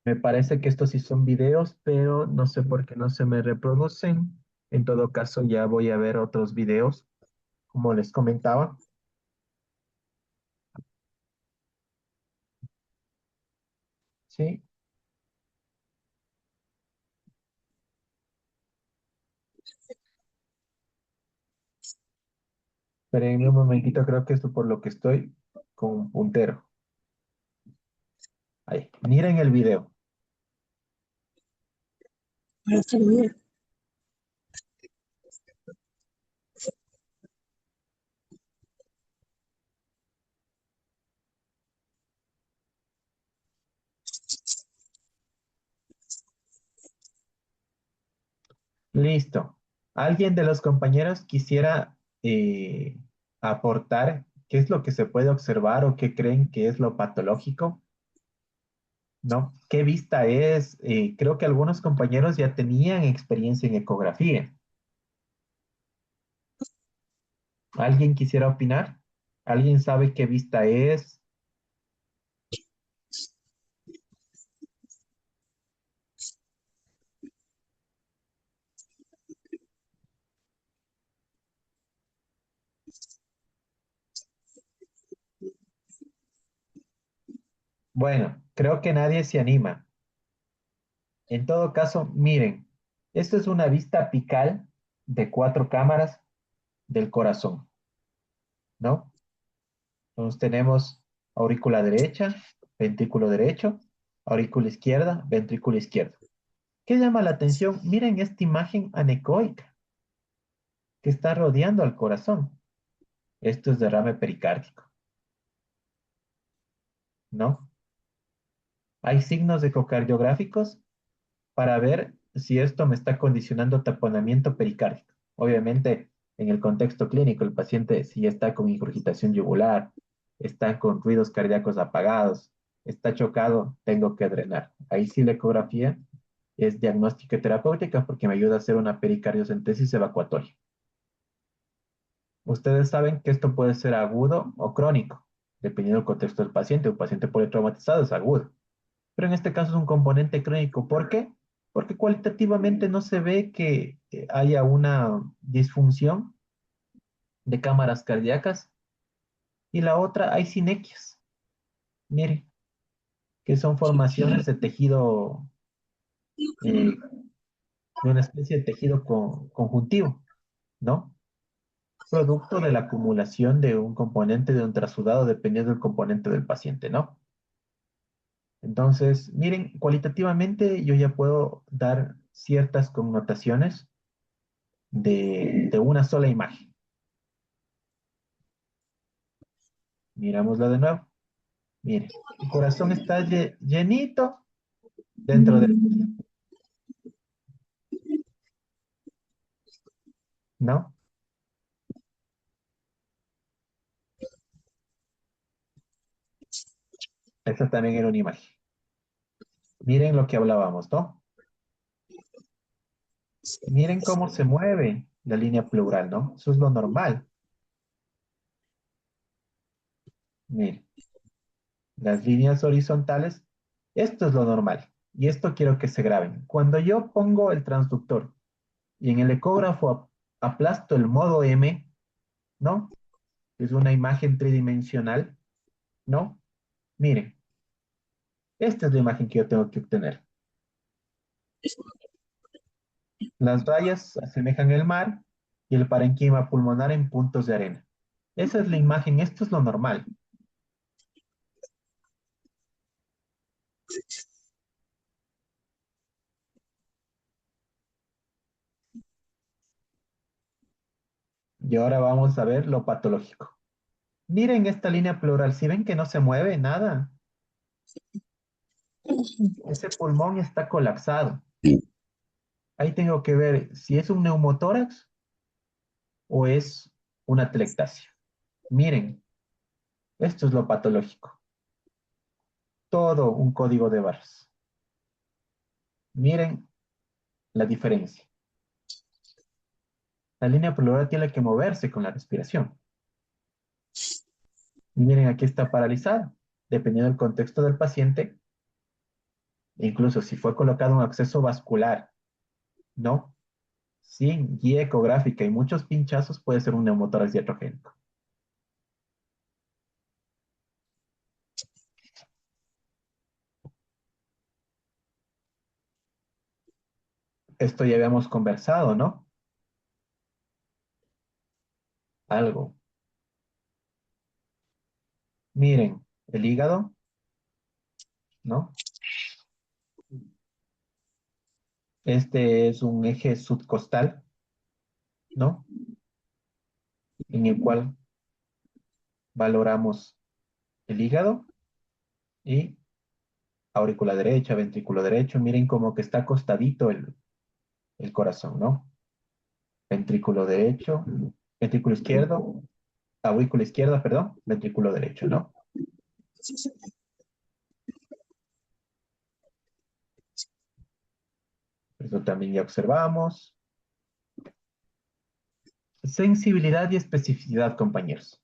Me parece que estos sí son videos, pero no sé por qué no se me reproducen. En todo caso, ya voy a ver otros videos, como les comentaba. Sí, espérenme un momentito, creo que esto por lo que estoy con un puntero. Ahí, miren el video. Listo. ¿Alguien de los compañeros quisiera aportar qué es lo que se puede observar o qué creen que es lo patológico? ¿No? ¿Qué vista es? Creo que algunos compañeros ya tenían experiencia en ecografía. ¿Alguien quisiera opinar? ¿Alguien sabe qué vista es? Bueno, creo que nadie se anima. En todo caso, miren, esto es una vista apical de 4 cámaras del corazón, ¿no? Entonces tenemos aurícula derecha, ventrículo derecho, aurícula izquierda, ventrículo izquierdo. ¿Qué llama la atención? Miren esta imagen anecoica que está rodeando al corazón. Esto es derrame pericárdico, ¿no? Hay signos ecocardiográficos para ver si esto me está condicionando taponamiento pericárdico. Obviamente, en el contexto clínico, el paciente si está con ingurgitación yugular, está con ruidos cardíacos apagados, está chocado, tengo que drenar. Ahí sí la ecografía es diagnóstica y terapéutica porque me ayuda a hacer una pericardiocentesis evacuatoria. Ustedes saben que esto puede ser agudo o crónico, dependiendo del contexto del paciente. Un paciente politraumatizado es agudo, pero en este caso es un componente crónico. ¿Por qué? Porque cualitativamente no se ve que haya una disfunción de cámaras cardíacas y la otra hay sinequias. Mire, que son formaciones de tejido, de una especie de tejido conjuntivo, ¿no? Producto de la acumulación de un componente de un trasudado dependiendo del componente del paciente, ¿no? Entonces, miren, cualitativamente yo ya puedo dar ciertas connotaciones de una sola imagen. Mirámoslo de nuevo. Mire, el corazón está llenito dentro de, ¿no? Esta también era una imagen. Miren lo que hablábamos, ¿no? Miren cómo se mueve la línea pleural, ¿no? Eso es lo normal. Miren, las líneas horizontales, esto es lo normal. Y esto quiero que se graben. Cuando yo pongo el transductor y en el ecógrafo aplasto el modo M, ¿no? Es una imagen tridimensional, ¿no? Miren, esta es la imagen que yo tengo que obtener. Las rayas asemejan el mar y el parénquima pulmonar en puntos de arena. Esa es la imagen, esto es lo normal. Y ahora vamos a ver lo patológico. Miren esta línea pleural, si ven que no se mueve nada, ese pulmón está colapsado. Ahí tengo que ver si es un neumotórax o es una atelectasia. Miren, esto es lo patológico. Todo un código de barras. Miren la diferencia. La línea pleural tiene que moverse con la respiración. Y miren, aquí está paralizada. Dependiendo del contexto del paciente, incluso si fue colocado un acceso vascular, ¿no? Sin guía ecográfica y muchos pinchazos, puede ser un neumotórax iatrogénico. Esto ya habíamos conversado, ¿no? Algo. Miren, el hígado, ¿no? Este es un eje subcostal, ¿no? En el cual valoramos el hígado y aurícula derecha, ventrículo derecho. Miren como que está acostadito el corazón, ¿no? Ventrículo derecho, ventrículo izquierdo, aurícula izquierda, perdón, ventrículo derecho, ¿no? Eso también ya observamos. Sensibilidad y especificidad, compañeros.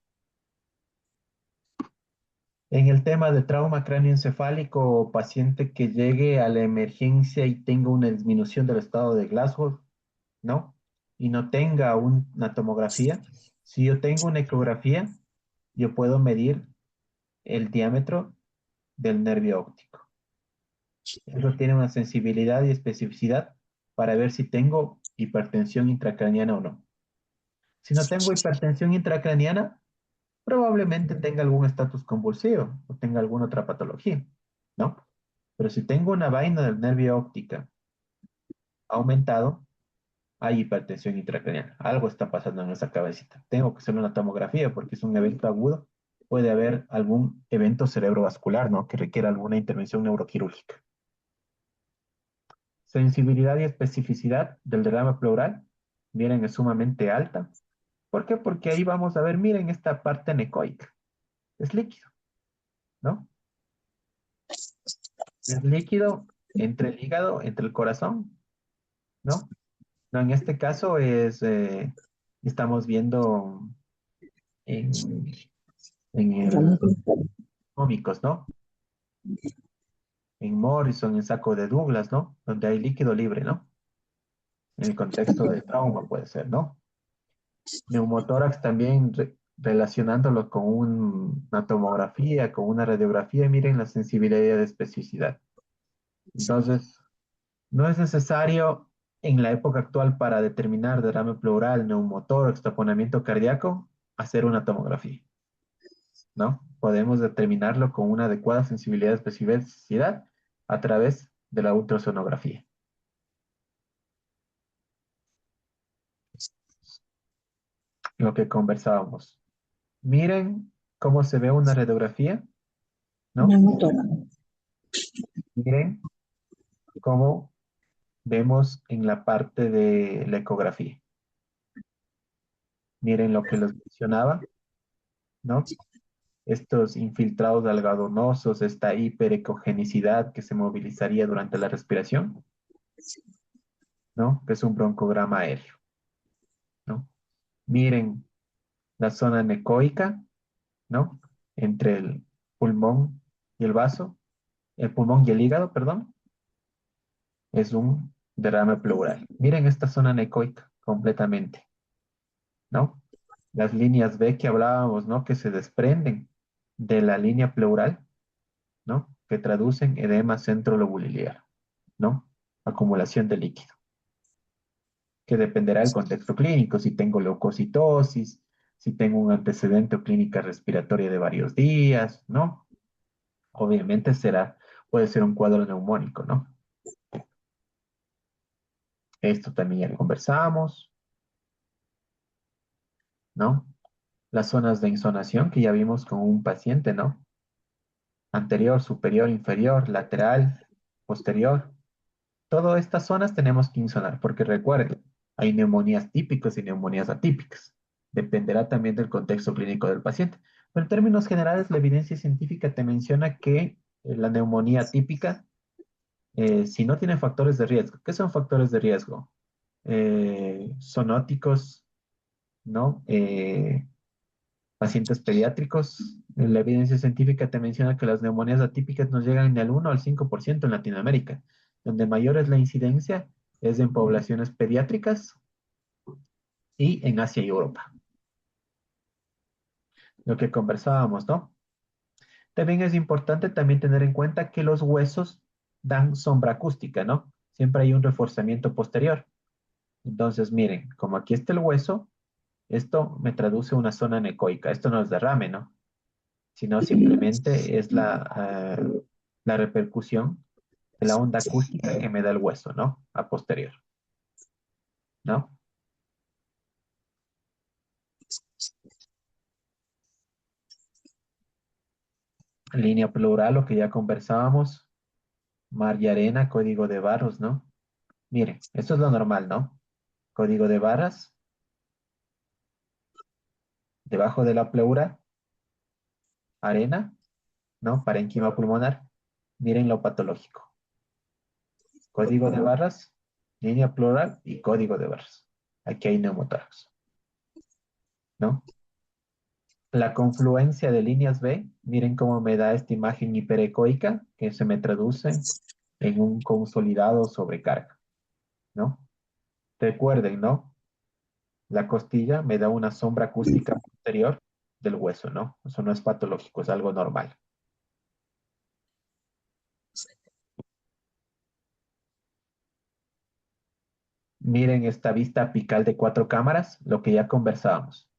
En el tema de trauma cráneoencefálico o paciente que llegue a la emergencia y tenga una disminución del estado de Glasgow, ¿no? Y no tenga una tomografía. Si yo tengo una ecografía, yo puedo medir el diámetro del nervio óptico. Eso tiene una sensibilidad y especificidad para ver si tengo hipertensión intracraniana o no. Si no tengo hipertensión intracraniana, probablemente tenga algún estatus convulsivo o tenga alguna otra patología, ¿no? Pero si tengo una vaina del nervio óptica aumentado, hay hipertensión intracraniana. Algo está pasando en esa cabecita. Tengo que hacer una tomografía porque es un evento agudo. Puede haber algún evento cerebrovascular, ¿no? Que requiera alguna intervención neuroquirúrgica. Sensibilidad y especificidad del derrame pleural, miren, es sumamente alta. ¿Por qué? Porque ahí vamos a ver, miren esta parte anecoica. Es líquido, ¿no? Es líquido entre el hígado, entre el corazón, ¿no? No, en este caso estamos viendo en, en el cómicos, ¿no? En Morrison, en Saco de Douglas, ¿no? Donde hay líquido libre, ¿no? En el contexto de trauma puede ser, ¿no? Neumotórax también relacionándolo con una tomografía, con una radiografía, miren la sensibilidad de especificidad. Entonces, no es necesario en la época actual para determinar derrame pleural, neumotórax, taponamiento cardíaco, hacer una tomografía, ¿no? Podemos determinarlo con una adecuada sensibilidad y especificidad a través de la ultrasonografía. Lo que conversábamos. Miren cómo se ve una radiografía, ¿no? Miren cómo vemos en la parte de la ecografía. Miren lo que les mencionaba, ¿no? estos infiltrados algodonosos, esta hiperecogenicidad que se movilizaría durante la respiración, ¿no? Que es un broncograma aéreo, ¿no? Miren la zona necoica, ¿no? Entre el pulmón y el vaso, el pulmón y el hígado, perdón, es un derrame pleural. Miren esta zona necoica completamente, ¿no? Las líneas B que hablábamos, ¿no? Que se desprenden de la línea pleural, ¿no? Que traducen edema centrolobular, ¿no? Acumulación de líquido, que dependerá del contexto clínico, si tengo leucocitosis, si tengo un antecedente o clínica respiratoria de varios días, ¿no? Obviamente puede ser un cuadro neumónico, ¿no? Esto también ya conversamos, ¿no? Las zonas de insonación que ya vimos con un paciente, ¿no? Anterior, superior, inferior, lateral, posterior. Todas estas zonas tenemos que insonar, porque recuerden, hay neumonías típicas y neumonías atípicas. Dependerá también del contexto clínico del paciente. Pero en términos generales, la evidencia científica te menciona que la neumonía típica, si no tiene factores de riesgo, ¿qué son factores de riesgo? Zoonóticos, ¿no? Pacientes pediátricos. La evidencia científica te menciona que las neumonías atípicas no llegan ni al 1 al 5% en Latinoamérica. Donde mayor es la incidencia es en poblaciones pediátricas y en Asia y Europa. Lo que conversábamos, ¿no? También es importante también tener en cuenta que los huesos dan sombra acústica, ¿no? Siempre hay un reforzamiento posterior. Entonces, miren, como aquí está el hueso, esto me traduce una zona necoica. Esto no es derrame, ¿no? Sino simplemente es la repercusión de la onda acústica que me da el hueso, ¿no? A posterior, ¿no? Línea plural, lo que ya conversábamos, mar y arena, código de barros, ¿no? Miren, esto es lo normal, ¿no? Código de barras, debajo de la pleura, arena, ¿no? Parénquima pulmonar. Miren lo patológico. Código de barras, línea pleural y código de barras. Aquí hay neumotórax, ¿no? La confluencia de líneas B, miren cómo me da esta imagen hiperecoica que se me traduce en un consolidado sobrecarga, ¿no? Recuerden, ¿no? La costilla me da una sombra acústica posterior del hueso, ¿no? Eso no es patológico, es algo normal. Miren esta vista apical de 4 cámaras, lo que ya conversábamos.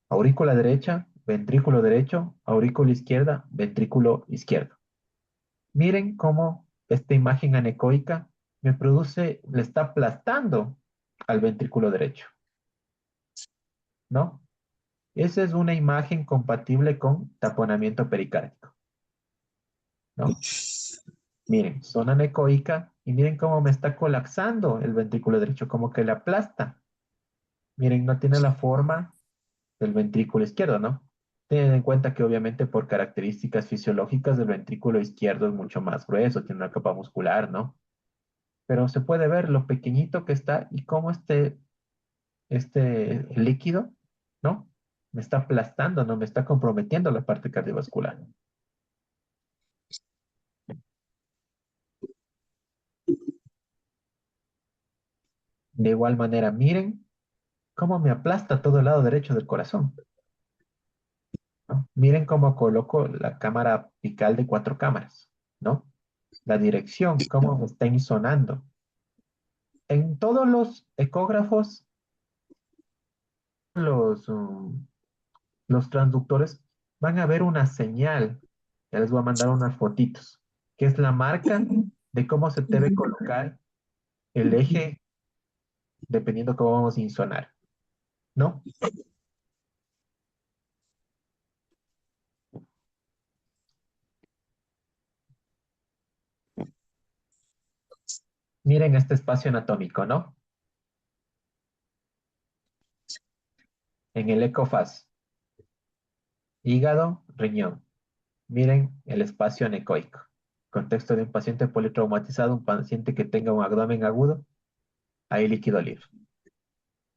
Aurícula derecha, ventrículo derecho, aurícula izquierda, ventrículo izquierdo. Miren cómo esta imagen anecoica le está aplastando al ventrículo derecho, ¿no? Esa es una imagen compatible con taponamiento pericárdico, ¿no? Miren, zona anecoica y miren cómo me está colapsando el ventrículo derecho, como que le aplasta. Miren, no tiene la forma del ventrículo izquierdo, ¿no? Ten en cuenta que obviamente por características fisiológicas el ventrículo izquierdo es mucho más grueso, tiene una capa muscular, ¿no? Pero se puede ver lo pequeñito que está y cómo este líquido, ¿no? Me está aplastando, ¿no? Me está comprometiendo la parte cardiovascular. De igual manera, miren cómo me aplasta todo el lado derecho del corazón, ¿no? Miren cómo coloco la cámara apical de 4 cámaras, ¿no? La dirección, cómo me está insonando. En todos los ecógrafos, los, um, los transductores van a ver una señal. Ya les voy a mandar unas fotitos, que es la marca de cómo se debe colocar el eje dependiendo cómo vamos a insonar, ¿no? Miren este espacio anatómico, ¿no? En el ecofaz. hígado, riñón. Miren el espacio anecoico. Contexto de un paciente politraumatizado, un paciente que tenga un abdomen agudo, hay líquido libre.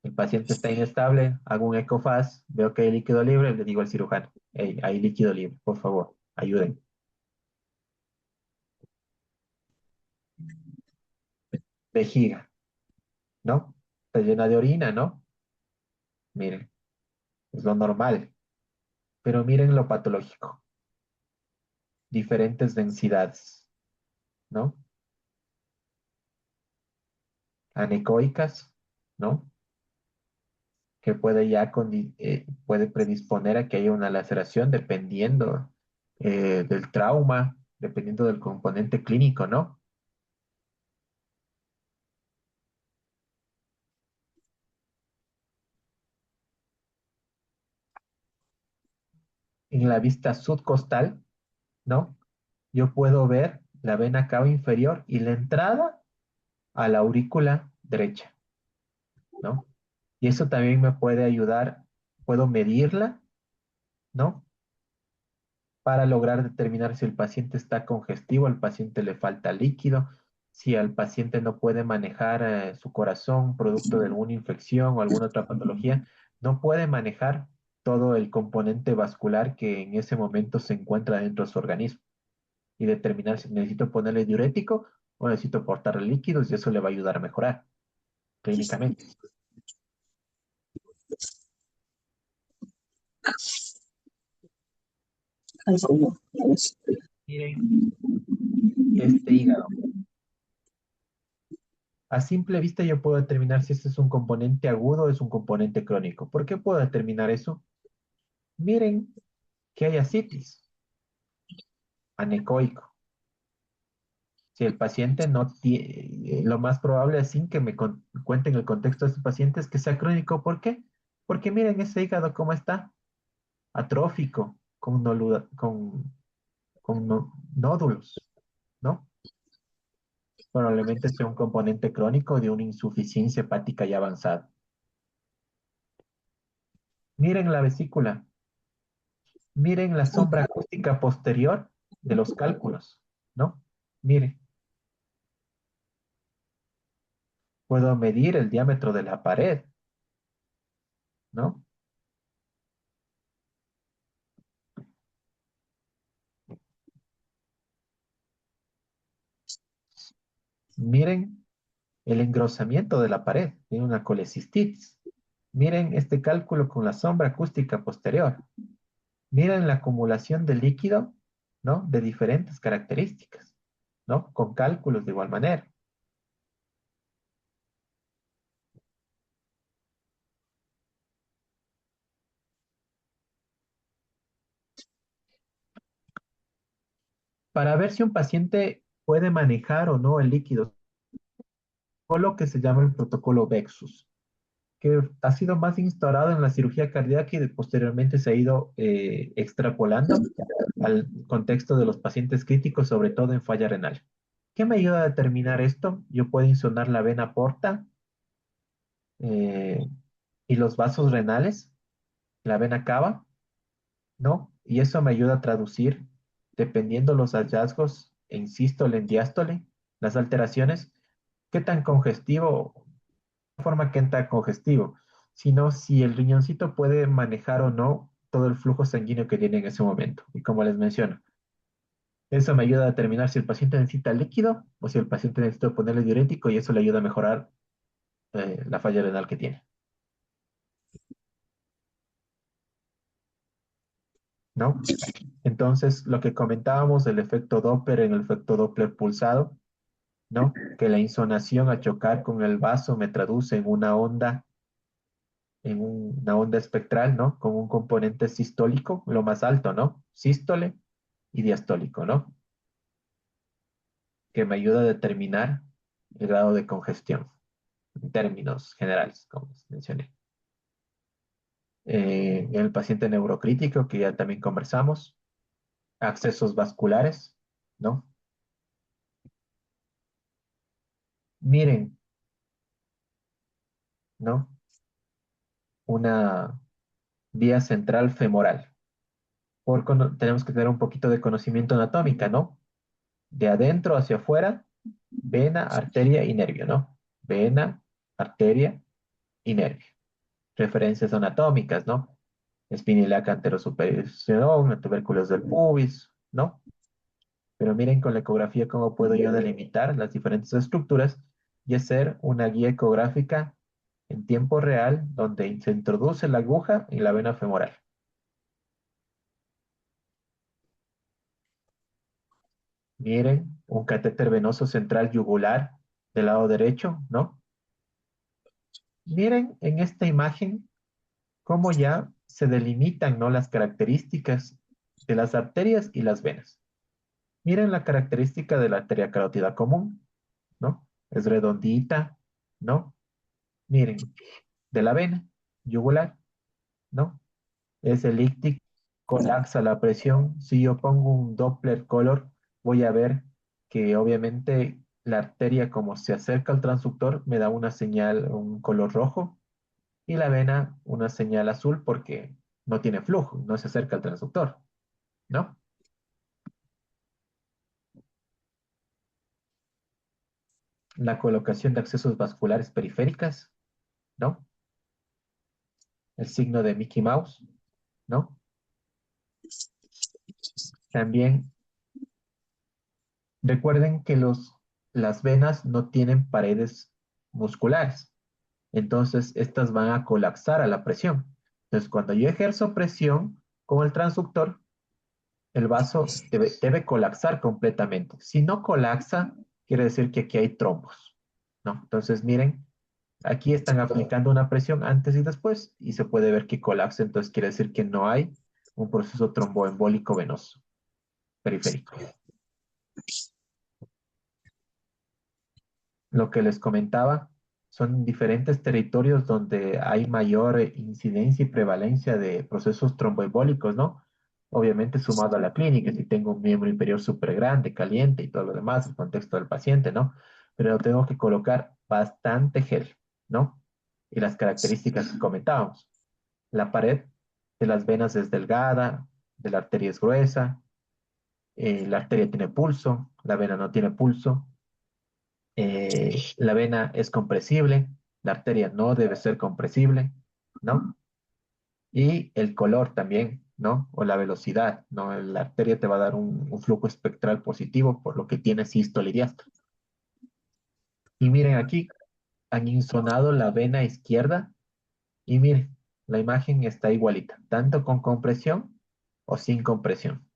El paciente está inestable, hago un ecofaz, veo que hay líquido libre, le digo al cirujano, hey, hay líquido libre, por favor, ayuden. Vejiga, ¿no? Está llena de orina, ¿no? Miren, es lo normal. Pero miren lo patológico. Diferentes densidades, ¿no? Anecoicas, ¿no? Que puede ya puede predisponer a que haya una laceración dependiendo del trauma, dependiendo del componente clínico, ¿no? En la vista subcostal, ¿no? Yo puedo ver la vena cava inferior y la entrada a la aurícula derecha, ¿no? Y eso también me puede ayudar, puedo medirla, ¿no? Para lograr determinar si el paciente está congestivo, al paciente le falta líquido, si el paciente no puede manejar su corazón producto de alguna infección o alguna otra patología, no puede manejar todo el componente vascular que en ese momento se encuentra dentro de su organismo y determinar si necesito ponerle diurético o necesito aportarle líquidos y eso le va a ayudar a mejorar clínicamente. Miren este hígado. A simple vista yo puedo determinar si este es un componente agudo o es un componente crónico. ¿Por qué puedo determinar eso? Miren que hay ascitis anecoico. Si el paciente no tiene, lo más probable, sin que me cuenten el contexto de este paciente, es que sea crónico. ¿Por qué? Porque miren ese hígado cómo está, atrófico, con nódulos, ¿no? Probablemente sea un componente crónico de una insuficiencia hepática ya avanzada. Miren la vesícula, miren la sombra acústica posterior de los cálculos, ¿no? Miren, puedo medir el diámetro de la pared, ¿no? Miren el engrosamiento de la pared, tiene una colecistitis. Miren este cálculo con la sombra acústica posterior. Miren la acumulación de líquido, ¿no? De diferentes características, ¿no? Con cálculos de igual manera. Para ver si un paciente puede manejar o no el líquido, lo que se llama el protocolo VEXUS, que ha sido más instaurado en la cirugía cardíaca y posteriormente se ha ido extrapolando al contexto de los pacientes críticos, sobre todo en falla renal. ¿Qué me ayuda a determinar esto? Yo puedo insonar la vena porta eh, y los vasos renales, la vena cava, ¿no? Y eso me ayuda a traducir, dependiendo los hallazgos en sístole, en diástole, las alteraciones, qué tan congestivo, forma que tan congestivo, sino si el riñoncito puede manejar o no todo el flujo sanguíneo que tiene en ese momento. Y como les menciono, eso me ayuda a determinar si el paciente necesita líquido o si el paciente necesita ponerle diurético y eso le ayuda a mejorar la falla renal que tiene, ¿no? Entonces, lo que comentábamos del efecto Doppler en el efecto Doppler pulsado, ¿no? Que la insonación a chocar con el vaso me traduce en una onda espectral, ¿no? Con un componente sistólico, lo más alto, ¿no? Sístole y diastólico, ¿no? Que me ayuda a determinar el grado de congestión, en términos generales, como les mencioné. El paciente neurocrítico, que ya también conversamos, accesos vasculares, ¿no? Miren, ¿no? Una vía central femoral. tenemos que tener un poquito de conocimiento anatómica, ¿no? De adentro hacia afuera, vena, arteria y nervio, ¿no? Vena, arteria y nervio. Referencias anatómicas, ¿no? Espina ilíaca anterosuperior, la tubérculos del pubis, ¿no? Pero miren con la ecografía cómo puedo yo delimitar las diferentes estructuras y hacer una guía ecográfica en tiempo real donde se introduce la aguja en la vena femoral. Miren, un catéter venoso central yugular del lado derecho, ¿no? Miren en esta imagen cómo ya se delimitan, ¿no? Las características de las arterias y las venas. Miren la característica de la arteria carótida común, ¿no? Es redondita, ¿no? Miren, de la vena yugular, ¿no? Es elíptica, colapsa la presión. Si yo pongo un Doppler color, voy a ver que obviamente la arteria, como se acerca al transductor, me da una señal, un color rojo, y la vena una señal azul porque no tiene flujo, no se acerca al transductor, ¿no? La colocación de accesos vasculares periféricas, ¿no? El signo de Mickey Mouse, ¿no? También recuerden que las venas no tienen paredes musculares, entonces estas van a colapsar a la presión. Entonces, cuando yo ejerzo presión con el transductor, el vaso debe colapsar completamente. Si no colapsa, quiere decir que aquí hay trombos, ¿no? Entonces, miren, aquí están aplicando una presión antes y después y se puede ver que colapsa, entonces quiere decir que no hay un proceso tromboembólico venoso periférico. Lo que les comentaba son diferentes territorios donde hay mayor incidencia y prevalencia de procesos tromboembólicos, ¿no? Obviamente sumado a la clínica, si tengo un miembro inferior súper grande, caliente y todo lo demás, el contexto del paciente, ¿no? Pero tengo que colocar bastante gel, ¿no? Y las características que comentábamos. La pared de las venas es delgada, de la arteria es gruesa, la arteria tiene pulso, la vena no tiene pulso, la vena es compresible, la arteria no debe ser compresible, ¿no? Y el color también, ¿no? O la velocidad, ¿no? La arteria te va a dar un flujo espectral positivo, por lo que tiene sístole y diástole. Y miren aquí, han insonado la vena izquierda y miren, la imagen está igualita, tanto con compresión o sin compresión.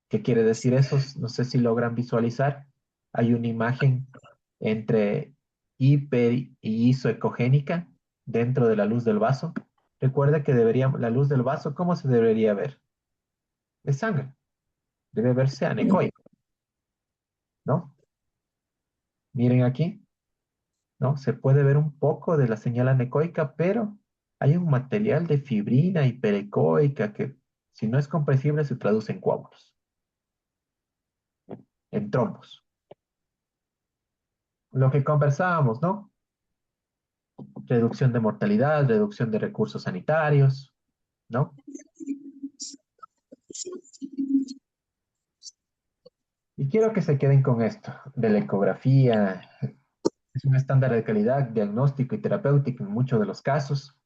¿Qué quiere decir eso? No sé si logran visualizar. Hay una imagen entre hiper y isoecogénica dentro de la luz del vaso. Recuerda que la luz del vaso, ¿cómo se debería ver? De sangre. Debe verse anecoico, ¿no? Miren aquí, ¿no? Se puede ver un poco de la señal anecoica, pero hay un material de fibrina hiperecoica que, si no es compresible, se traduce en coágulos, en trombos. Lo que conversábamos, ¿no? Reducción de mortalidad, reducción de recursos sanitarios, ¿no? Y quiero que se queden con esto, de la ecografía. Es un estándar de calidad diagnóstico y terapéutico en muchos de los casos.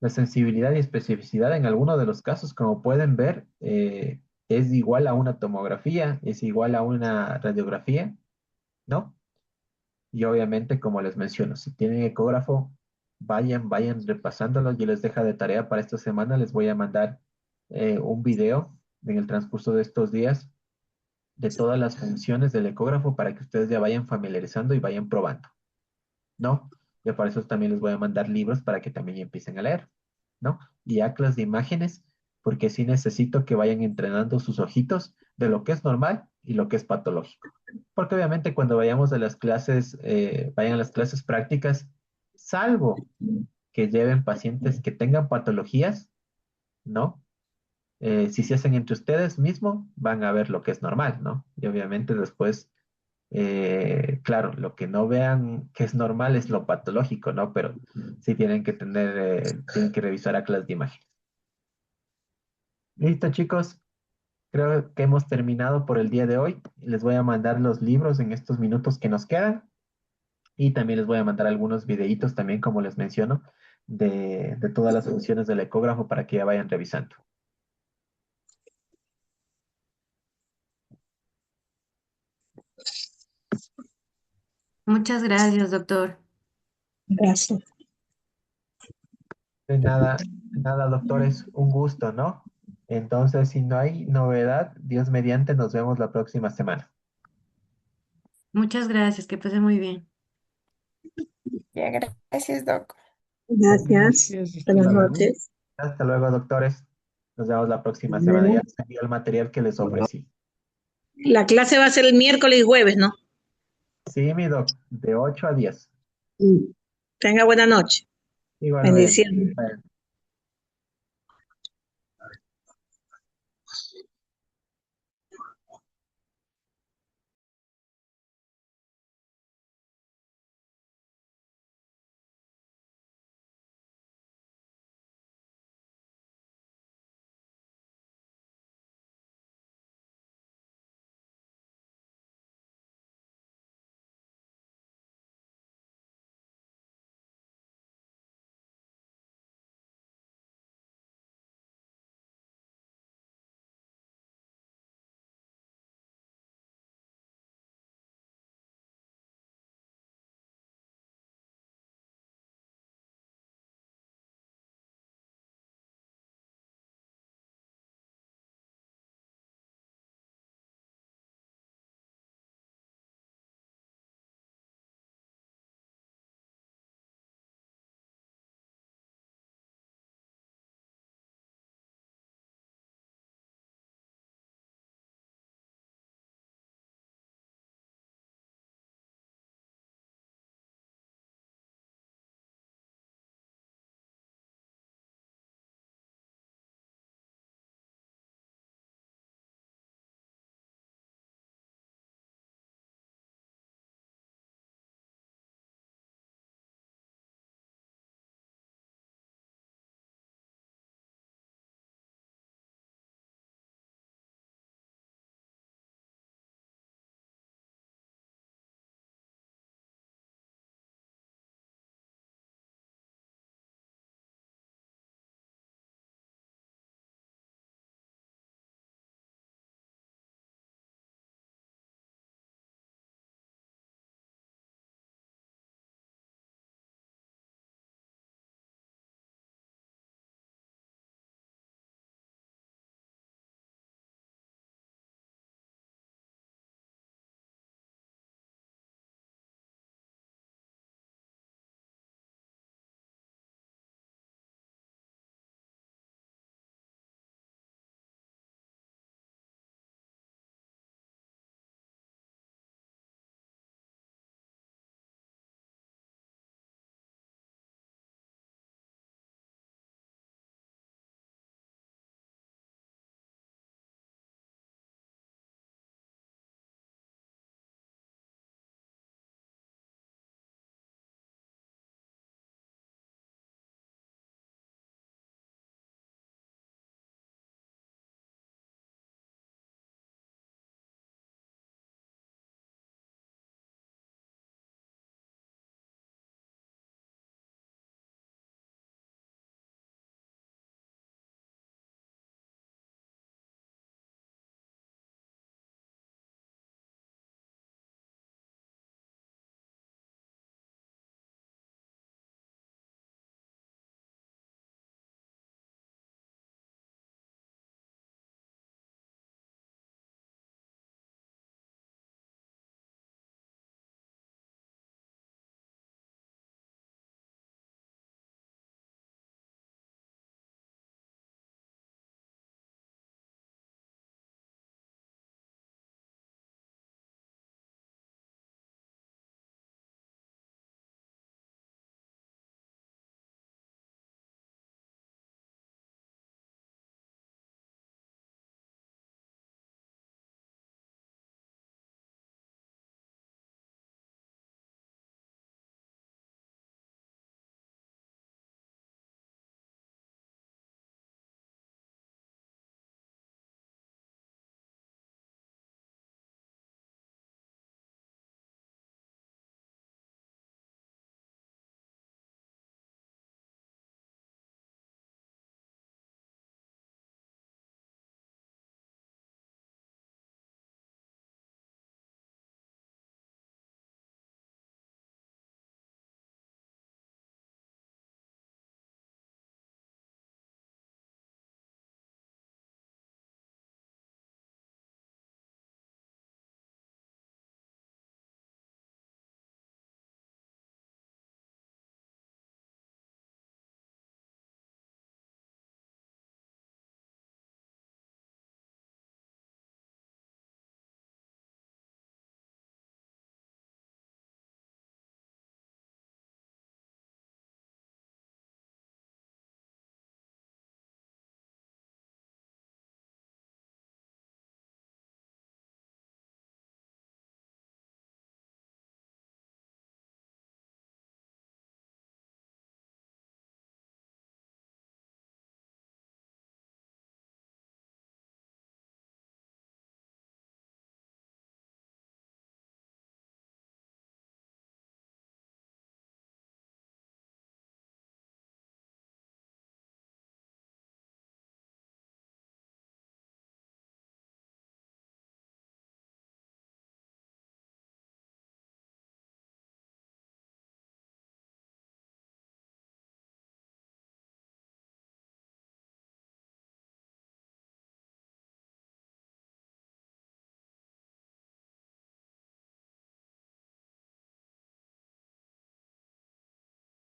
La sensibilidad y especificidad en algunos de los casos, como pueden ver, es igual a una tomografía, es igual a una radiografía, ¿no? Y obviamente, como les menciono, si tienen ecógrafo, vayan repasándolo. Yo les dejo de tarea para esta semana. Les voy a mandar un video en el transcurso de estos días de todas las funciones del ecógrafo para que ustedes ya vayan familiarizando y vayan probando, ¿no? Y para eso también les voy a mandar libros para que también ya empiecen a leer, ¿no? Y atlas de imágenes, porque sí necesito que vayan entrenando sus ojitos de lo que es normal y lo que es patológico. Porque obviamente cuando vayamos a las clases, vayan a las clases prácticas, salvo que lleven pacientes que tengan patologías, ¿no? Si se hacen entre ustedes mismos, van a ver lo que es normal, ¿no? Y obviamente después, claro, lo que no vean que es normal es lo patológico, ¿no? Pero sí tienen que revisar atlas de imágenes. Listo, chicos. creo que hemos terminado por el día de hoy. Les voy a mandar los libros en estos minutos que nos quedan y también les voy a mandar algunos videitos también, como les menciono, de todas las funciones del ecógrafo para que ya vayan revisando. Muchas gracias, doctor. Gracias. De nada, nada, doctores, un gusto, ¿no? Entonces, si no hay novedad, Dios mediante, nos vemos la próxima semana. Muchas gracias, que pase muy bien. Ya, gracias, Doc. Gracias. Gracias, hasta Buenas luego. noches. Hasta luego, doctores. Nos vemos la próxima semana. Ya les envío el material que les ofrecí. La clase va a ser el miércoles y jueves, ¿no? Sí, mi doc, de 8 a 10. Tenga buena noche. Igualmente. Bendiciones. Bueno.